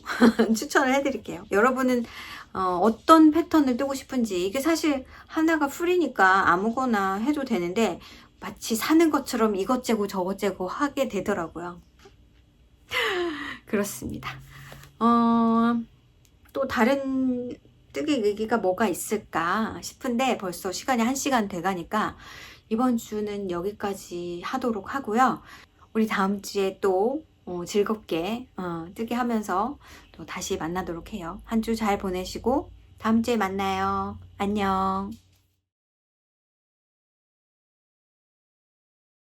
추천을 해드릴게요. 여러분은 어떤 패턴을 뜨고 싶은지 이게 사실 하나가 풀이니까 아무거나 해도 되는데 마치 사는 것처럼 이것째고 저것째고 하게 되더라고요. 그렇습니다. 또 다른 뜨개 얘기가 뭐가 있을까 싶은데 벌써 시간이 1시간 돼가니까 이번 주는 여기까지 하도록 하고요. 우리 다음 주에 또 즐겁게 뜨개 하면서 또 다시 만나도록 해요. 한 주 잘 보내시고 다음 주에 만나요. 안녕.